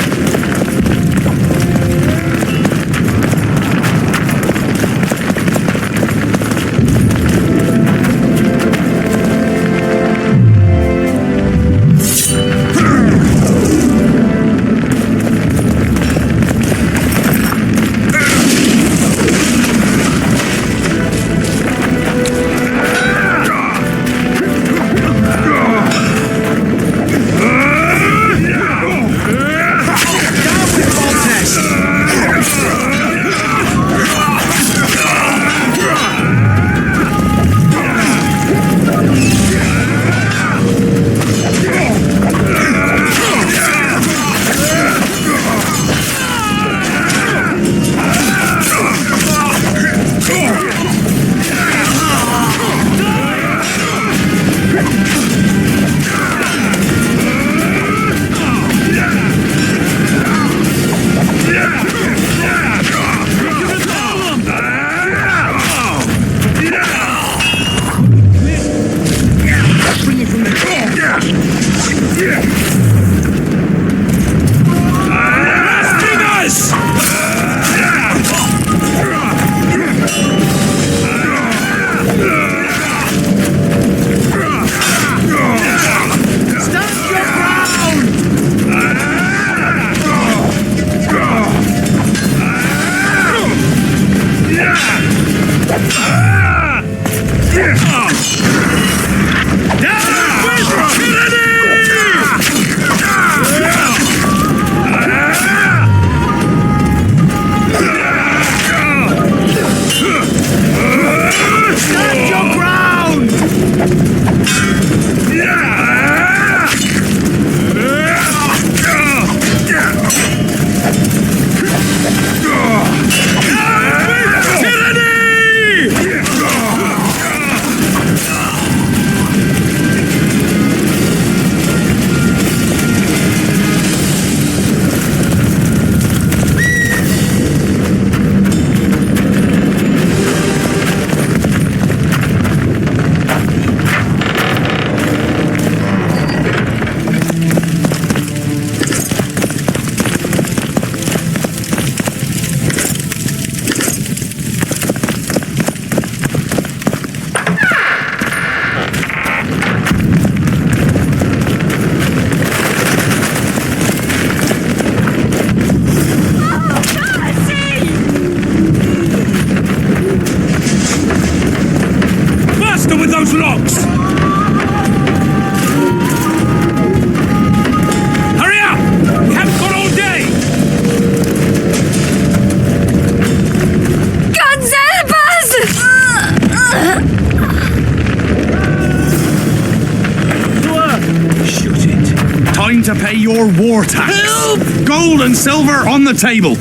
more war tax. Gold and silver on the table.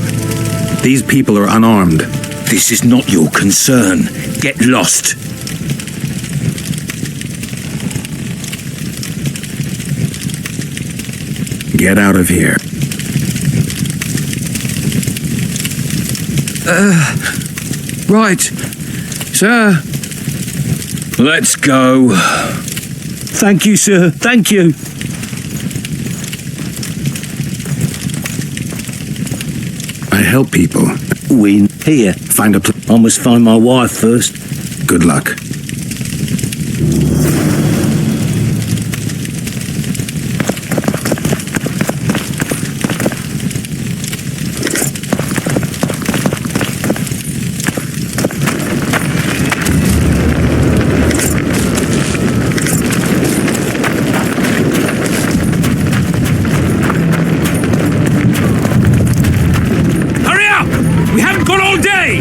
These people are unarmed. This is not your concern. Get lost. Get out of here. Right. Sir. Let's go. Thank you, sir. Thank you. I help people. Win. Here. Find a I must find my wife first. Good luck. Hurry up! We haven't got all day!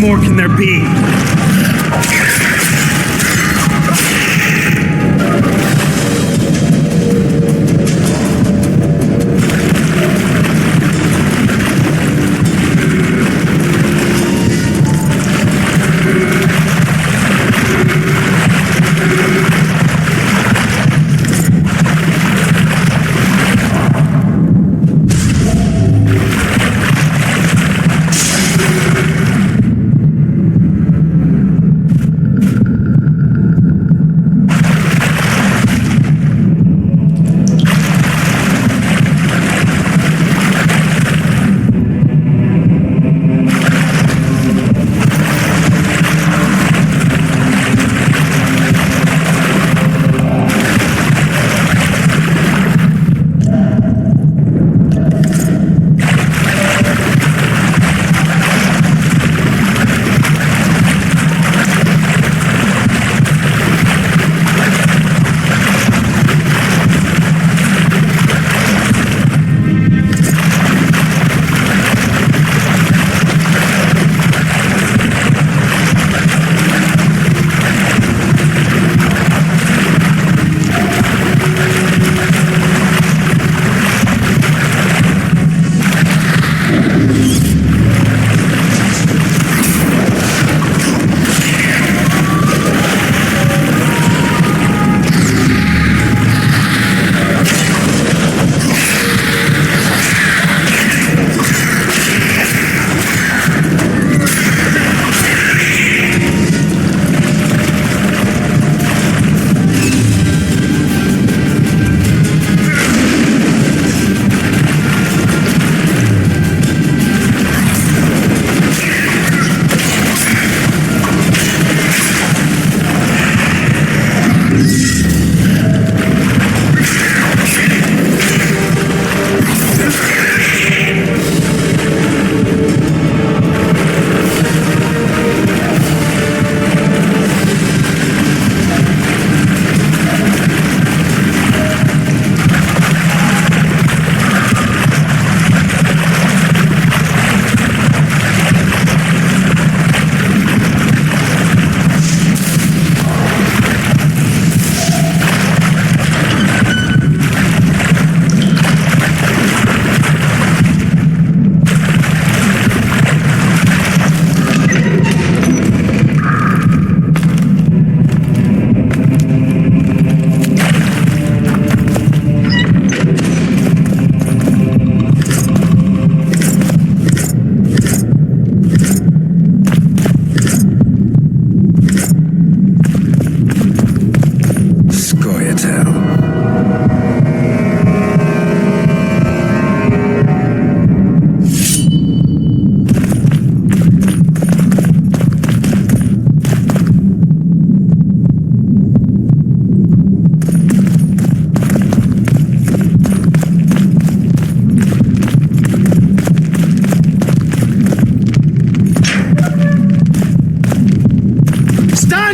more can there be?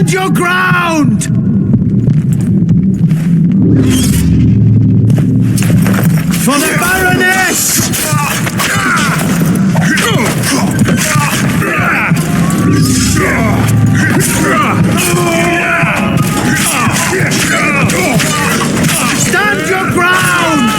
Stand your ground! For the Baroness! Stand your ground!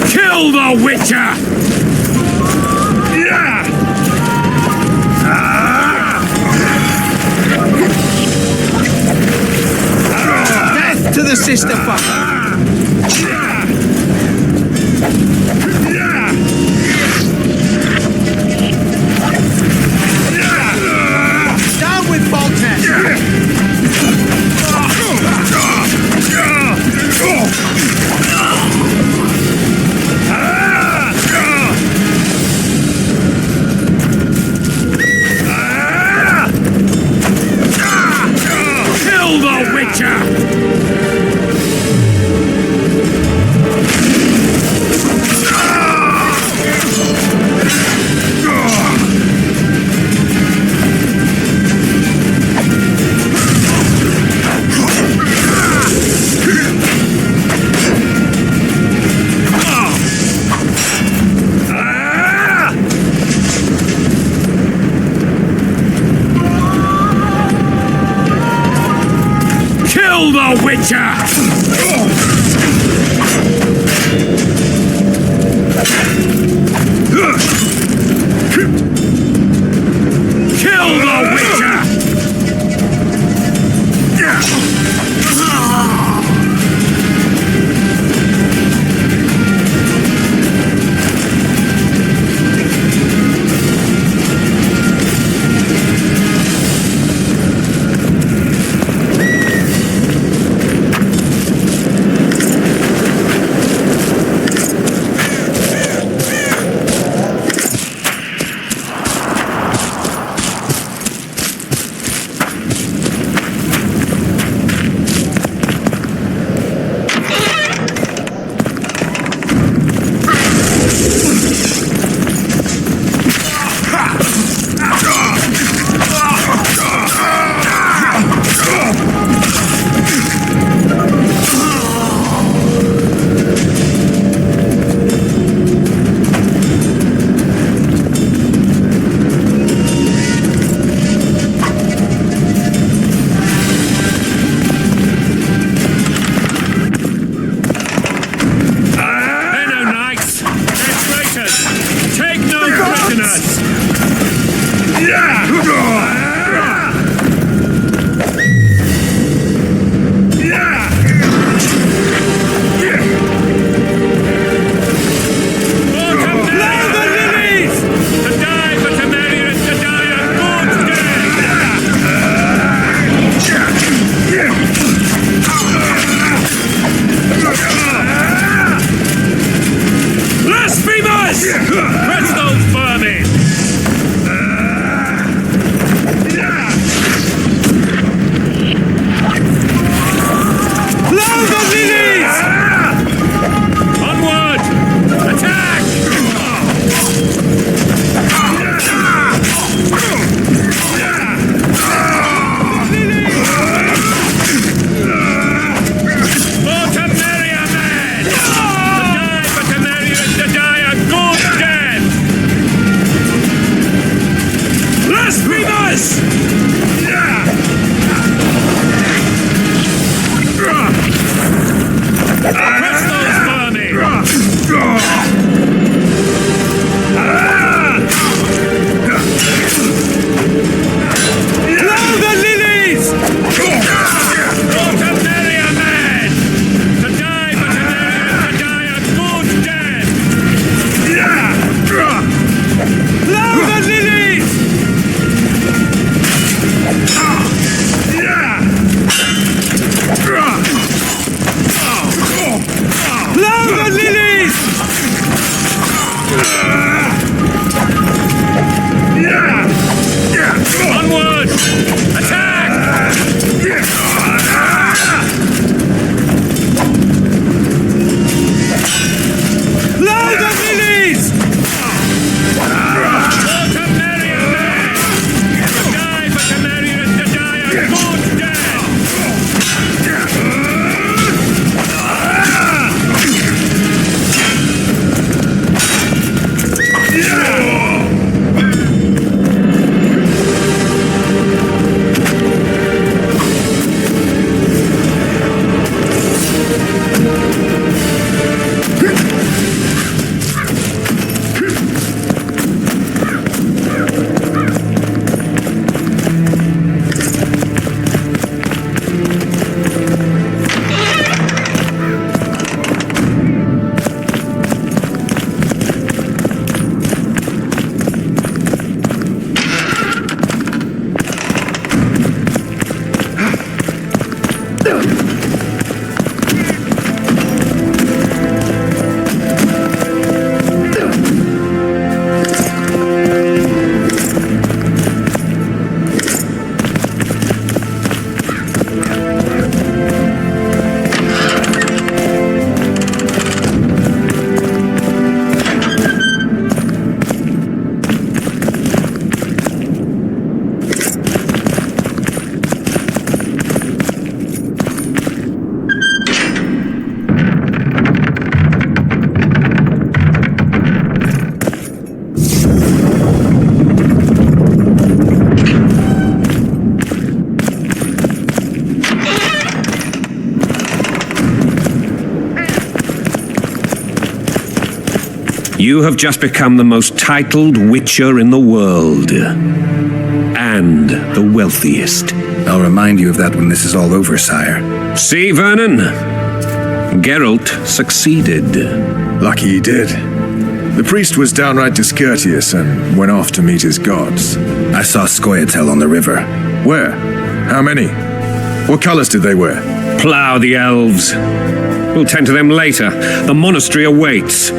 Kill the Witcher! Death to the sister fucker! Down with Bolton! Kill the Witcher! Kill the Witcher! Kill the Witcher! Press those vermin! Blasphemous! Press those vermin! Blow the lilies! To marry a man! To die for Temeria, to die a good death! Blow the lilies! Blow the lilies! Onward! Attack! Blow the lilies! For Temeria, man! To die for Temeria, to die a good death! You have just become the most titled witcher in the world. And the wealthiest. I'll remind you of that when this is all over, sire. See, Vernon? Geralt succeeded. Lucky he did. The priest was downright discourteous and went off to meet his gods. I saw Scoia'tael on the river. Where? How many? What colors did they wear? Plough the elves. We'll tend to them later. The monastery awaits.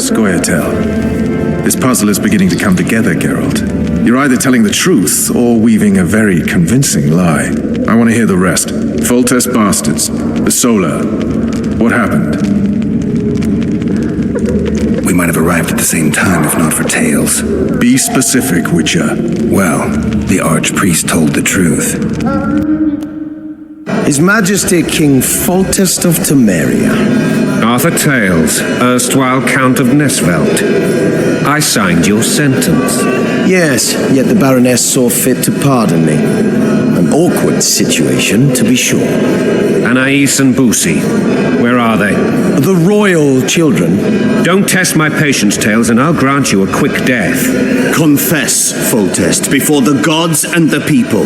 Scoia'tael. This puzzle is beginning to come together, Geralt. You're either telling the truth or weaving a very convincing lie. I want to hear the rest. Foltest bastards. The Solar. What happened? We might have arrived at the same time if not for tales. Be specific, Witcher. Well, the Archpriest told the truth. His Majesty King Foltest of Temeria. Arthur Tales, erstwhile Count of Nesvelt. I signed your sentence. Yes, yet the Baroness saw fit to pardon me. An awkward situation, to be sure. Anais and Boussy, where are they? The royal children. Don't test my patience, Tales, and I'll grant you a quick death. Confess, Foltest, before the gods and the people.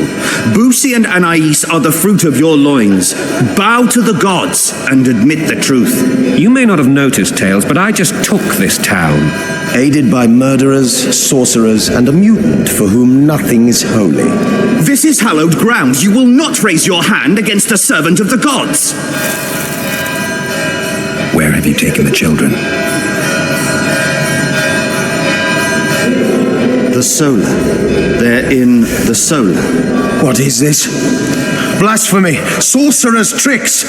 Boussy and Anais are the fruit of your loins. Bow to the gods and admit the truth. You may not have noticed, Tales, but I just took this town. Aided by murderers, sorcerers, and a mutant for whom nothing is holy. This is hallowed ground. You will not raise your hand against a servant of the gods. Where have you taken the children? The Solar. They're in the Solar. What is this? Blasphemy! Sorcerer's tricks!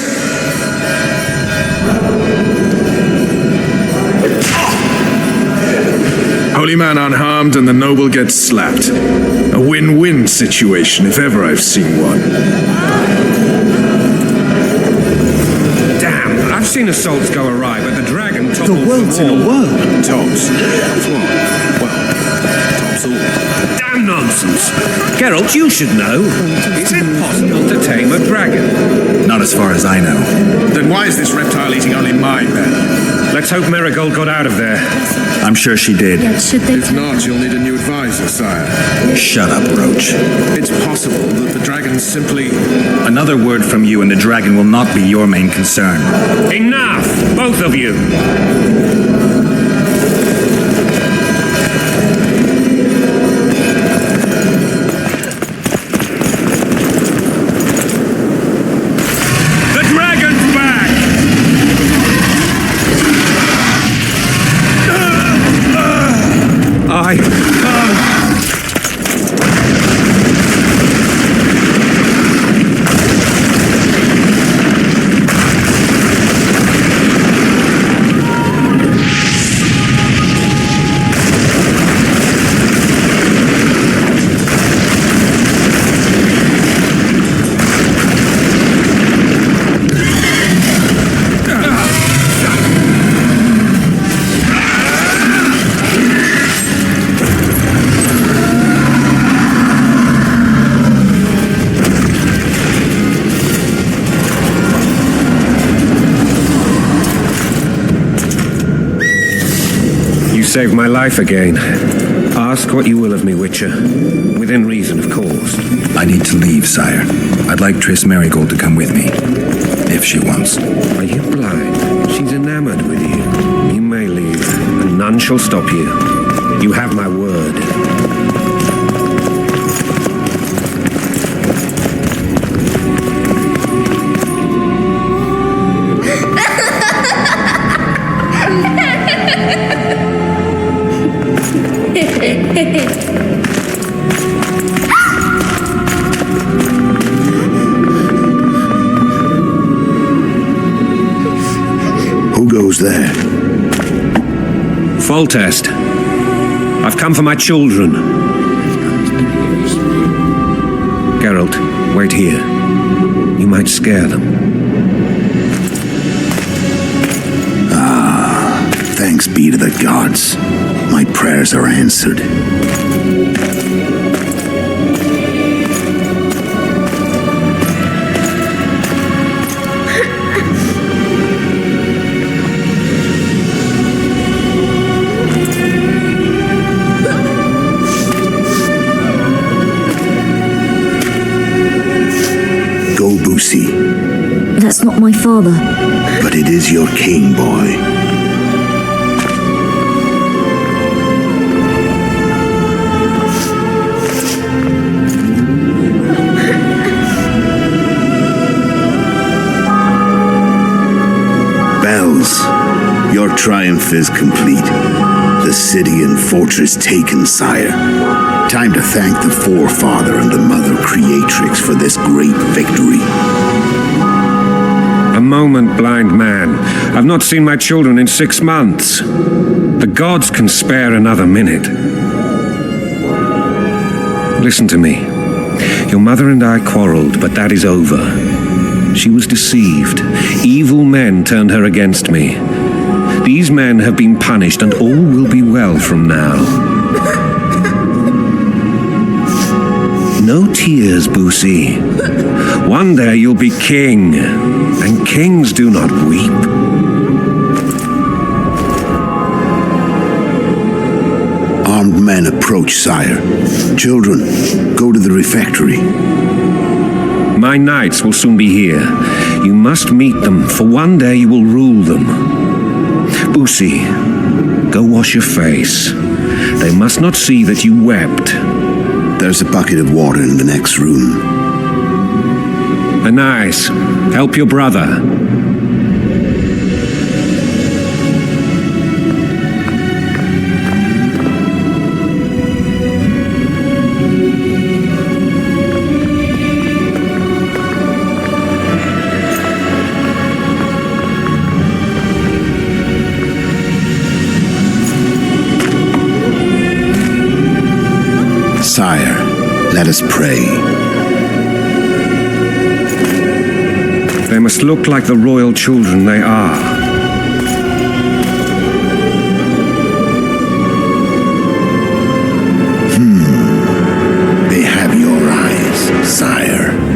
Holy man unharmed and the noble gets slapped. A win-win situation, if ever I've seen one. Damn, I've seen assaults go awry, but the dragon toppled The world's in a whirl. Tops. Well, tops all. Damn nonsense! Geralt, you should know. Is it possible to tame a dragon? Not as far as I know. Then why is this reptile eating only my men? Let's hope Marigold got out of there. I'm sure she did. If not, you'll need a new advisor, sire. Shut up, Roach. It's possible that the dragon simply... Another word from you and the dragon will not be your main concern. Enough! Both of you! Saved my life again. Ask what you will of me, Witcher. Within reason, of course. I need to leave, sire. I'd like Triss Merigold to come with me. If she wants. Are you blind? She's enamored with you. You may leave, and none shall stop you. You have my word. Who goes there? Foltest. I've come for my children. Geralt, wait here. You might scare them. Thanks be to the gods. My prayers are answered. Go, Boosie. That's not my father. But it is your king, boy. Your triumph is complete. The city and fortress taken, sire. Time to thank the Forefather and the Mother Creatrix for this great victory. A moment, blind man. I've not seen my children in 6 months. The gods can spare another minute. Listen to me. Your mother and I quarreled, but that is over. She was deceived. Evil men turned her against me. These men have been punished, and all will be well from now. No tears, Boosie. One day you'll be king, and kings do not weep. Armed men approach, sire. Children, go to the refectory. My knights will soon be here. You must meet them, for one day you will rule them. Boosie, go wash your face. They must not see that you wept. There's a bucket of water in the next room. Anais, help your brother. Sire, let us pray. There must look like the royal children they are. They have your eyes, sire.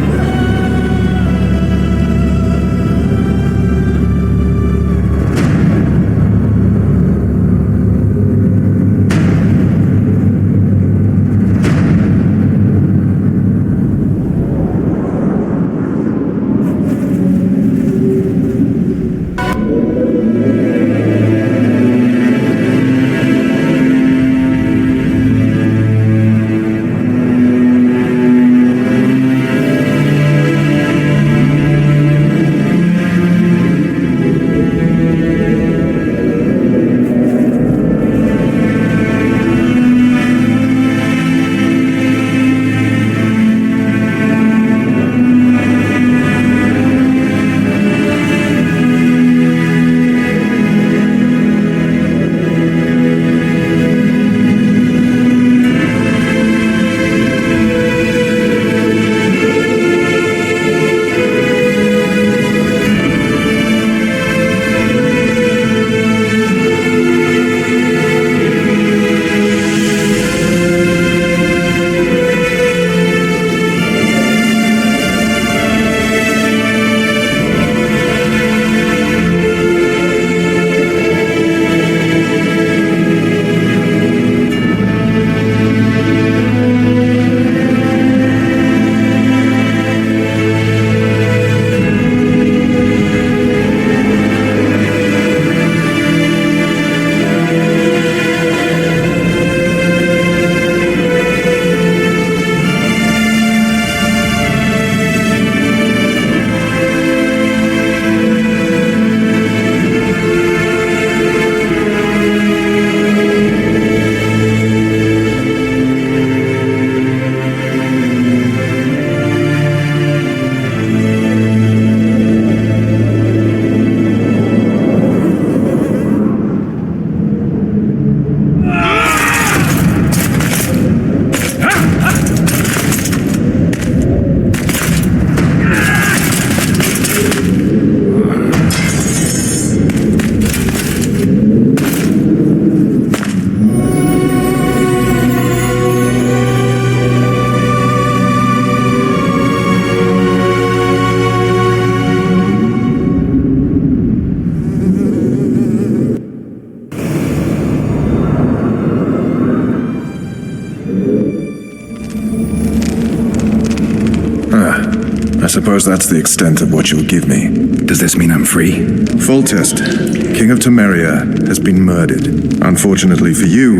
I suppose that's the extent of what you'll give me. Does this mean I'm free? Foltest, King of Temeria, has been murdered. Unfortunately for you,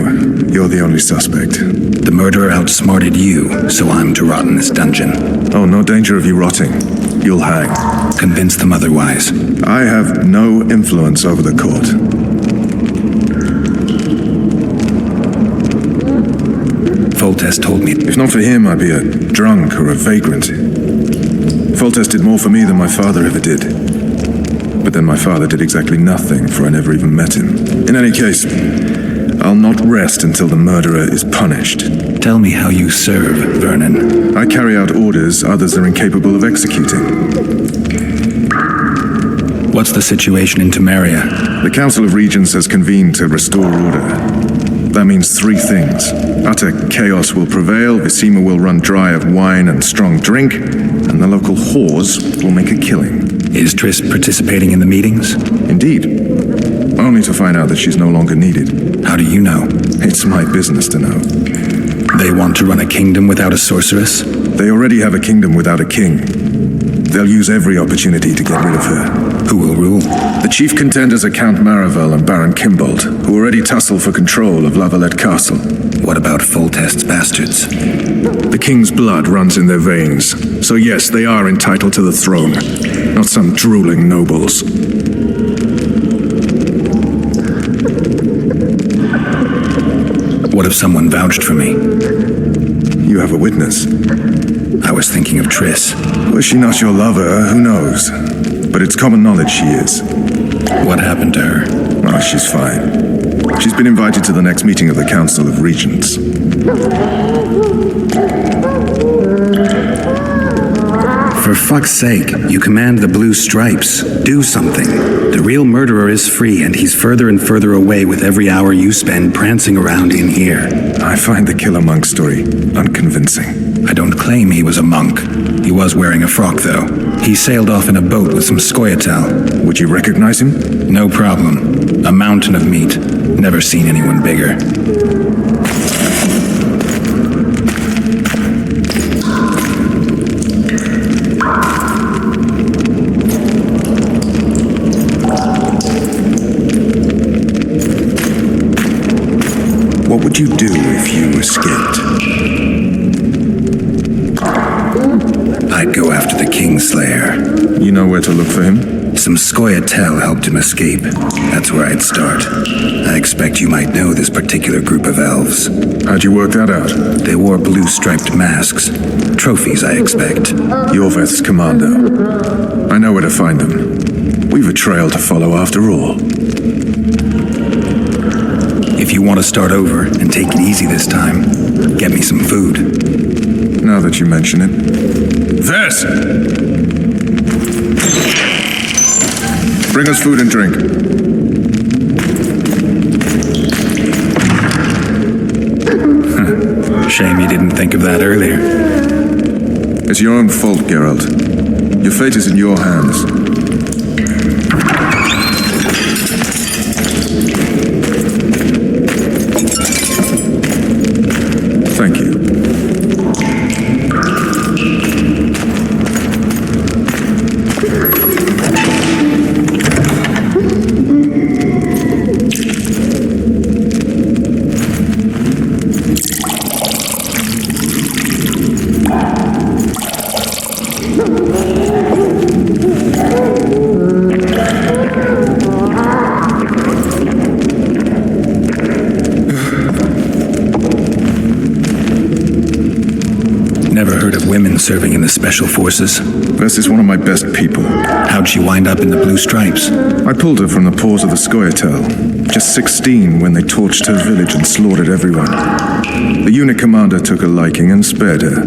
you're the only suspect. The murderer outsmarted you, so I'm to rot in this dungeon. Oh, no danger of you rotting. You'll hang. Convince them otherwise. I have no influence over the court. Foltest told me. If not for him, I'd be a drunk or a vagrant. Foltest did more for me than my father ever did. But then my father did exactly nothing, for I never even met him. In any case, I'll not rest until the murderer is punished. Tell me how you serve, Vernon. I carry out orders others are incapable of executing. What's the situation in Temeria? The Council of Regents has convened to restore order. That means three things. Utter chaos will prevail, Visima will run dry of wine and strong drink, and the local whores will make a killing. Is Triss participating in the meetings? Indeed. Only to find out that she's no longer needed. How do you know? It's my business to know. They want to run a kingdom without a sorceress? They already have a kingdom without a king. They'll use every opportunity to get rid of her. Who will rule? The chief contenders are Count Maravel and Baron Kimbold, who already tussle for control of Lavalette Castle. What about Foltest's bastards? The king's blood runs in their veins, so yes, they are entitled to the throne, not some drooling nobles. What if someone vouched for me? You have a witness. I was thinking of Triss. Was she not your lover? Who knows? But it's common knowledge she is. What happened to her? Oh, she's fine. She's been invited to the next meeting of the Council of Regents. For fuck's sake, you command the Blue Stripes. Do something. The real murderer is free, and he's further and further away with every hour you spend prancing around in here. I find the Killer Monk story unconvincing. I don't claim he was a monk. He was wearing a frock, though. He sailed off in a boat with some Scoia'tael. Would you recognize him? No problem. A mountain of meat. Never seen anyone bigger. What would you do if you escaped? I'd go after the Kingslayer. You know where to look for him? Some Scoia'tael helped him escape. That's where I'd start. I expect you might know this particular group of elves. How'd you work that out? They wore blue-striped masks. Trophies, I expect. Yorveth's commando. I know where to find them. We've a trail to follow after all. If you want to start over and take it easy this time, get me some food. Now that you mention it. Vess! Bring us food and drink. Shame you didn't think of that earlier. It's your own fault, Geralt. Your fate is in your hands. Thank you. Never heard of women serving in the Special Forces. Vess is one of my best people. How'd she wind up in the Blue Stripes? I pulled her from the paws of the Scoia'tael. Just 16 when they torched her village and slaughtered everyone. The unit commander took a liking and spared her.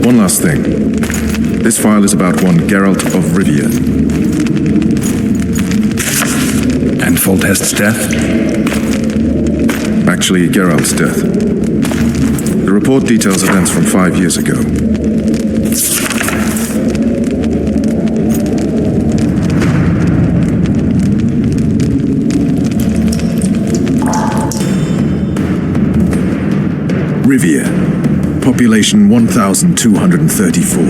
One last thing. This file is about one Geralt of Rivia. And Foltest's death? Actually, Geralt's death. The report details events from 5 years ago. Rivia. Population 1,234.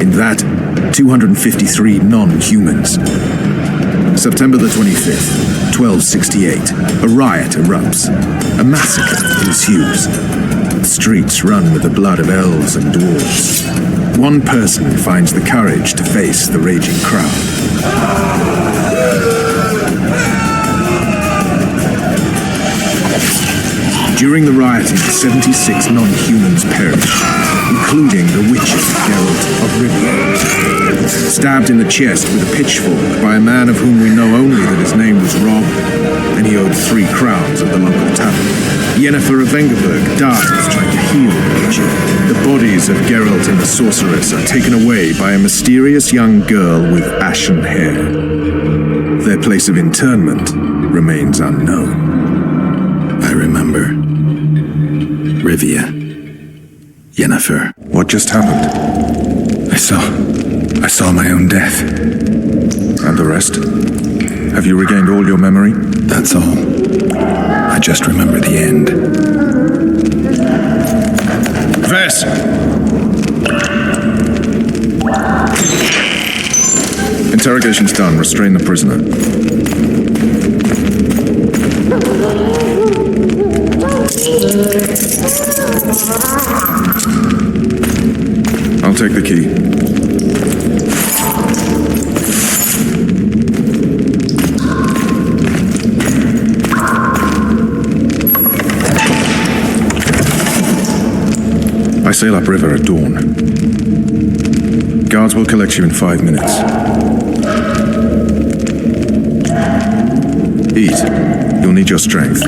In that, 253 non-humans. September the 25th. 1268, a riot erupts. A massacre ensues. The streets run with the blood of elves and dwarves. One person finds the courage to face the raging crowd. During the rioting, 76 non-humans perished, including the witches Geralt of Rivia. Stabbed in the chest with a pitchfork by a man of whom we know only that his name was Rob, and he owed 3 crowns at the local tavern. Yennefer of Vengerberg dies trying to heal the witcher. The bodies of Geralt and the sorceress are taken away by a mysterious young girl with ashen hair. Their place of interment remains unknown. I remember. Rivia. Yennefer. What just happened? I saw my own death. And the rest? Have you regained all your memory? That's all. I just remember the end. Vess! Interrogation's done. Restrain the prisoner. I'll take the key. I sail upriver at dawn. Guards will collect you in 5 minutes. Eat. You'll need your strength.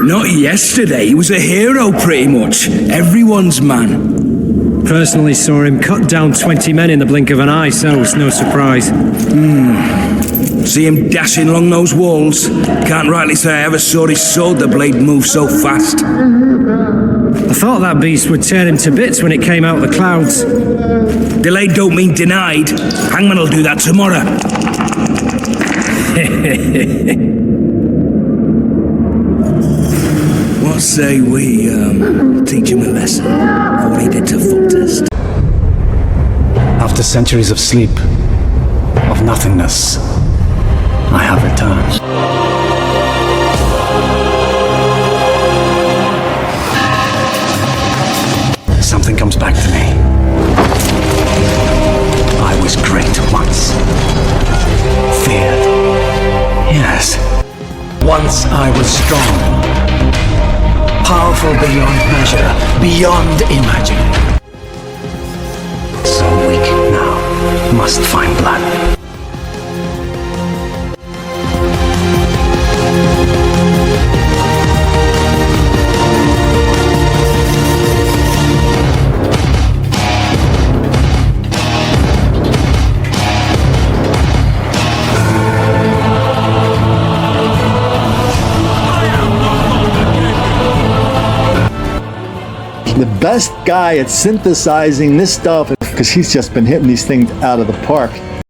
Not yesterday, he was a hero pretty much. Everyone's man. Personally saw him cut down 20 men in the blink of an eye, so it's no surprise. See him dashing along those walls. Can't rightly say I ever saw his sword the blade move so fast. I thought that beast would tear him to bits when it came out of the clouds. Delayed don't mean denied. Hangman will do that tomorrow. What say we teach him a lesson for what he did to Foltest? After centuries of sleep, of nothingness, I have returned. Something comes back to me. I was great once. Feared. Yes. Once I was strong. Powerful beyond measure, beyond imagining. So weak now, must find blood. The best guy at synthesizing this stuff, because he's just been hitting these things out of the park.